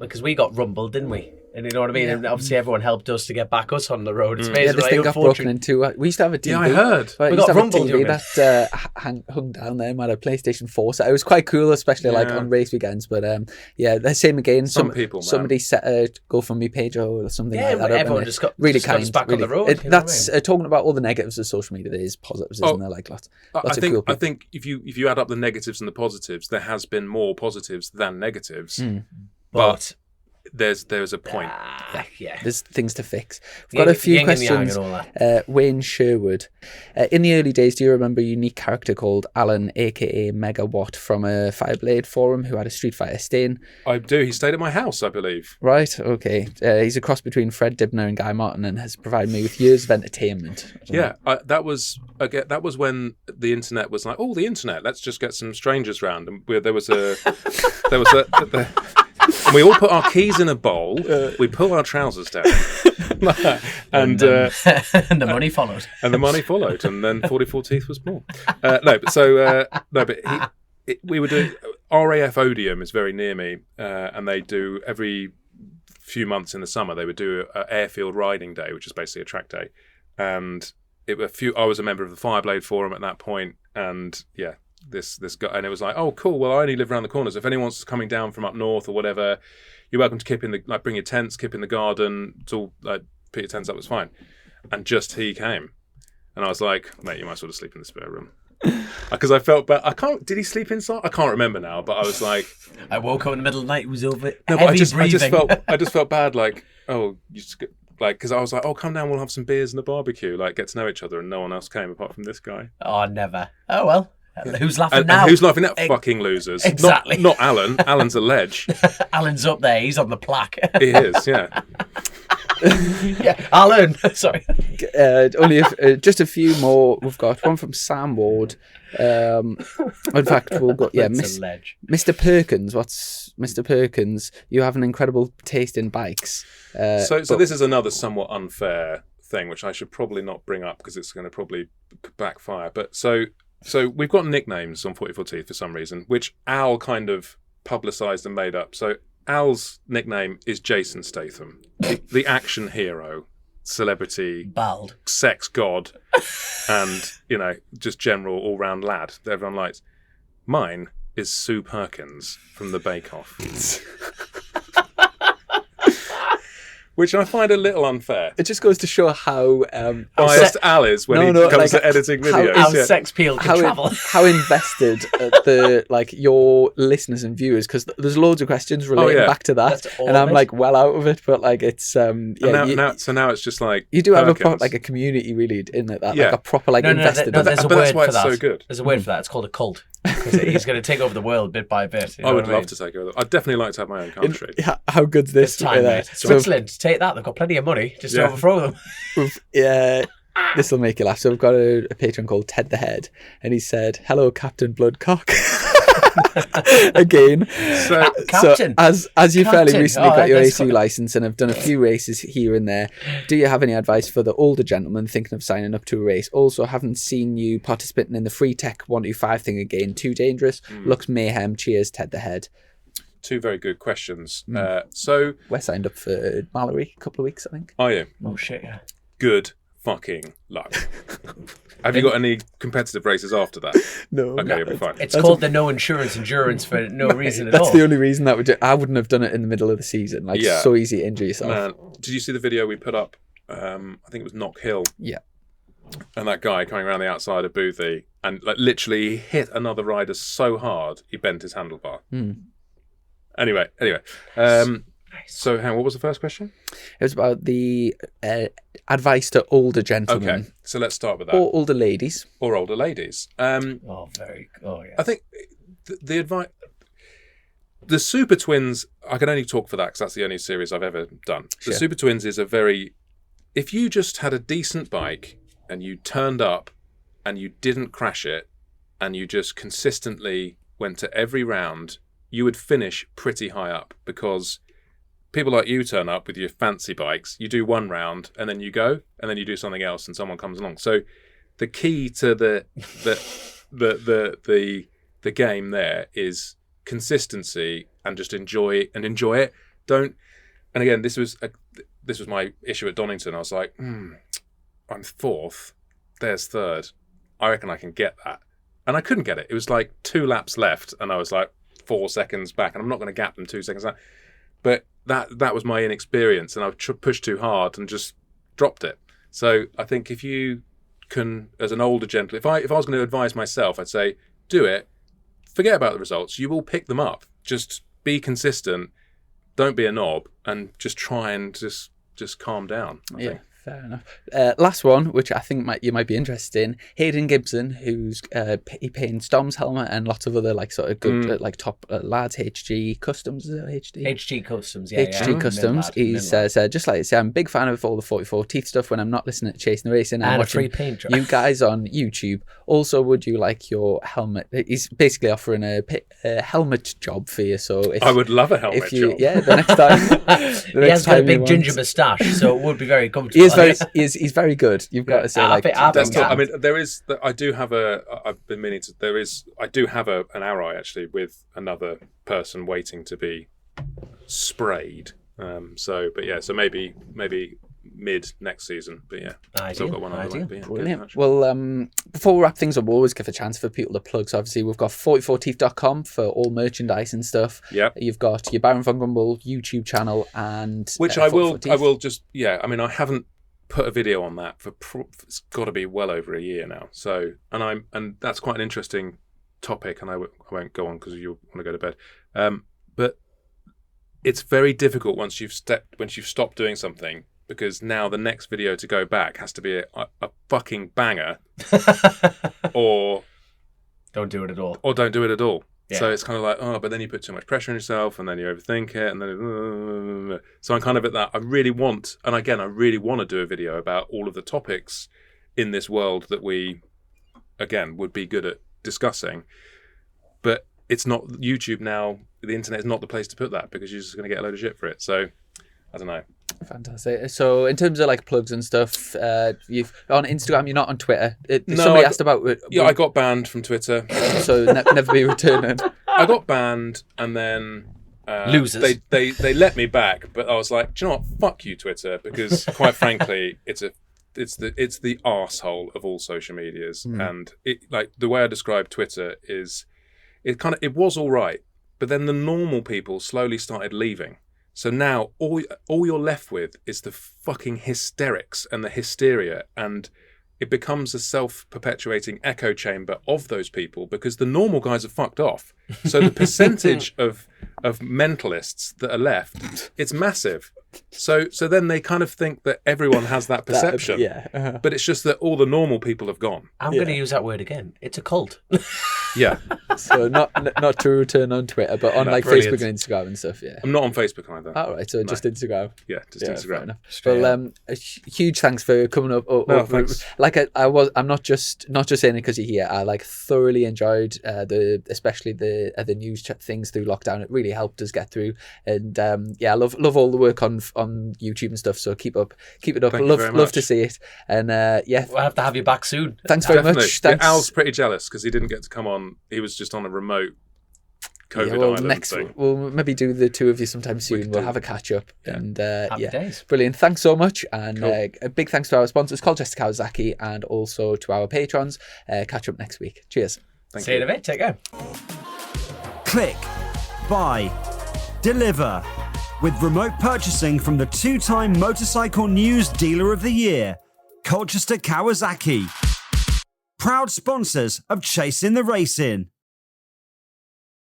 Because we got rumbled, didn't we? And you know what I mean? Yeah. And obviously everyone helped us to get back us on the road. It's amazing. Yeah, this thing got broken into. We used to have a TV. Yeah, I heard. Right, we got rumbled. That hung down there. We had a PlayStation 4. So it was quite cool, especially like on race weekends. But yeah, the same again. Somebody set a GoFundMe page or something like that. Everyone just got really just kind. got us back really, on the road. That's talking about all the negatives of social media. There is positives, isn't there? Like lots of cool people. I think if you add up the negatives and the positives, there has been more positives than negatives. But there's a point. Yeah. There's things to fix. We've got a few questions. Wayne Sherwood. In the early days, do you remember a unique character called Alan, aka Megawatt, from a Fireblade forum who had a Street Fighter stain? I do. He stayed at my house, I believe. Right, okay. He's a cross between Fred Dibner and Guy Martin and has provided me with years of entertainment. Yeah, that was when the internet was like, oh, the internet, let's just get some strangers round. And and we all put our keys in a bowl. We pull our trousers down, and the money followed. And the money followed, and then 44 Teeth was born. We were doing RAF Odium is very near me, and they do every few months in the summer. They would do an airfield riding day, which is basically a track day, and I was a member of the Fireblade forum at that point, and yeah. This guy, and it was like, oh cool, well I only live around the corner, so if anyone's coming down from up north or whatever, you're welcome to kip in bring your tents, kip in the garden, it's all like put your tents up, it's fine. And just he came, and I was like, mate, you might as well sleep in the spare room, because I felt bad. Did he sleep inside? I can't remember now, but I was like, I woke up in the middle of the night, it was over. No, but I just felt bad, like, oh, you just like, because I was like, oh, come down, we'll have some beers and a barbecue, like get to know each other, and no one else came apart from this guy. Oh, never. Oh well. Who's laughing And now? who's laughing at fucking losers? Exactly. Not Alan. Alan's a ledge. Alan's up there. He's on the plaque. He is, yeah. Yeah, Alan. Sorry. Just a few more. We've got one from Sam Ward. In fact, we'll go. Yeah, That's a ledge. Mr. Perkins. What's Mr. Perkins? You have an incredible taste in bikes. So this is another somewhat unfair thing, which I should probably not bring up because it's going to probably backfire. But so we've got nicknames on 44 Teeth for some reason, which Al kind of publicised and made up. So Al's nickname is Jason Statham, the action hero, celebrity, Bald. sex god, and, just general all-round lad that everyone likes. Mine is Sue Perkins from the Bake Off. Which I find a little unfair. It just goes to show how Biased Al is when he comes to editing videos. How sex appeal can travel. How invested your listeners and viewers, because there's loads of questions relating back to that, and I'm well out of it. But it's so now it's just like you do have Perkins. a community really in it, like a proper invested. No, there's a but word that's why for it's that. so good. There's a word for that. It's called a cult. Because he's going to take over the world bit by bit. I would love to take over. I'd definitely like to have my own country. How good's this? It's time, mate. Switzerland, take that. They've got plenty of money just to overthrow them. This will make you laugh. So we've got a patron called Ted the Head, and he said, "Hello, Captain Bloodcock." Again, Captain. So as you fairly recently got your that's A2 license and have done a few races here and there, do you have any advice for the older gentleman thinking of signing up to a race? Also, haven't seen you participating in the Free Tech 125 thing again. Too dangerous. Looks mayhem. Cheers, Ted the Head. Two very good questions. So we're signed up for Mallory a couple of weeks, I think. Are you? Oh shit! Yeah. Good fucking luck. Have you got any competitive races after that? No. Okay, you'll be fine. It's called the no insurance endurance for no reason at all. That's the only reason that would do. I wouldn't have done it in the middle of the season. So easy to injure yourself. Man, did you see the video we put up? I think it was Knock Hill. Yeah. And that guy coming around the outside of Boothie and literally hit another rider so hard he bent his handlebar. Anyway. So, what was the first question? It was about the advice to older gentlemen. Okay, so let's start with that. Or older ladies. Or older ladies. Yeah. I think the advice... The Super Twins, I can only talk for that because that's the only series I've ever done. The Super Twins is a very... If you just had a decent bike and you turned up and you didn't crash it and you just consistently went to every round, you would finish pretty high up because... People like you turn up with your fancy bikes, you do one round and then you go and then you do something else and someone comes along. So the key to the game there is consistency and just enjoy it. Don't, and again, this was my issue at Donington. I was like, I'm fourth, there's third. I reckon I can get that. And I couldn't get it. It was like 2 laps left and I was like 4 seconds back and I'm not going to gap them 2 seconds back. But that was my inexperience, and I pushed too hard and just dropped it. So I think if you can, as an older gentleman, if I was going to advise myself, I'd say do it. Forget about the results. You will pick them up. Just be consistent. Don't be a knob, and just try and just calm down. I think. Fair enough. Last one, which I think you might be interested in, Hayden Gibson, who's he paints Dom's helmet and lots of other sort of good top lads. HG Customs, is it HG? HG Customs, HG Customs. He says, just like I say, I'm a big fan of all the 44 Teeth stuff when I'm not listening to Chasing the Racing. I'm and a watching free paint job. you guys on YouTube. Also, would you like your helmet? He's basically offering a helmet job for you. So I would love a helmet job. Yeah, the next time. He has got a big ginger moustache, so it would be very comfortable. He's very good. You've got to say, I do have I've been meaning to. I do have an Arai actually with another person waiting to be sprayed. So maybe mid next season. But yeah, still got one on the way. Yeah, brilliant. Well, before we wrap things up, we'll always give a chance for people to plug. So obviously we've got 44teeth.com for all merchandise and stuff. Yep. You've got your Baron Von Grumble YouTube channel and which I will just I mean I haven't put a video on that for it's got to be well over a year now. So and that's quite an interesting topic, and I won't go on because you want to go to bed. But it's very difficult once you've stopped doing something, because now the next video to go back has to be a fucking banger, or Don't do it at all. or don't do it at all. Yeah. So it's kind of like, oh, but then you put too much pressure on yourself, and then you overthink it, and then so I'm kind of at that. I really want to do a video about all of the topics in this world that we, again, would be good at discussing. But it's not YouTube now. The internet is not the place to put that because you're just going to get a load of shit for it. So I don't know. Fantastic. So in terms of like plugs and stuff, you've on Instagram, you're not on Twitter. No, Somebody asked about. Yeah, I got banned from Twitter. So never be returning. I got banned, and then Losers. They let me back, but I was like, do you know what? Fuck you, Twitter, because quite frankly, it's the arsehole of all social medias, and it, like, the way I describe Twitter is it was all right, but then the normal people slowly started leaving. So now all you're left with is the fucking hysterics and the hysteria, and it becomes a self-perpetuating echo chamber of those people because the normal guys are fucked off. So the percentage of mentalists that are left, it's massive. So then they kind of think that everyone has that perception. But it's just that all the normal people have gone. I'm going to use that word again. It's a cult. Yeah. So not to return on Twitter, but on like brilliant. Facebook and Instagram and stuff. Yeah. I'm not on Facebook either. All right. So just Instagram. Yeah, just Fair Instagram. enough. Well, a huge thanks for coming up. Thanks. Like I'm not just saying it because you're here. I like thoroughly enjoyed especially the news things through lockdown. It really helped us get through. And I love all the work on YouTube and stuff. So keep it up. Thank you very Love much. to see it. And We'll have to have you back soon. thanks very Definitely. much. Thanks. Yeah, Al's pretty jealous because he didn't get to come on. He was just on a remote COVID island thing. We'll maybe do the two of you sometime soon. could We'll do. have a catch up. And Happy days. brilliant. Thanks so much. And Cool. a big thanks to our sponsors, Colchester Kawasaki, and also to our patrons. Catch up next week. Cheers. Thank See you in a bit. Take care. Click, buy, deliver. With remote purchasing from the 2-time Motorcycle News Dealer of the Year, Colchester Kawasaki. Proud sponsors of Chasing the Racing.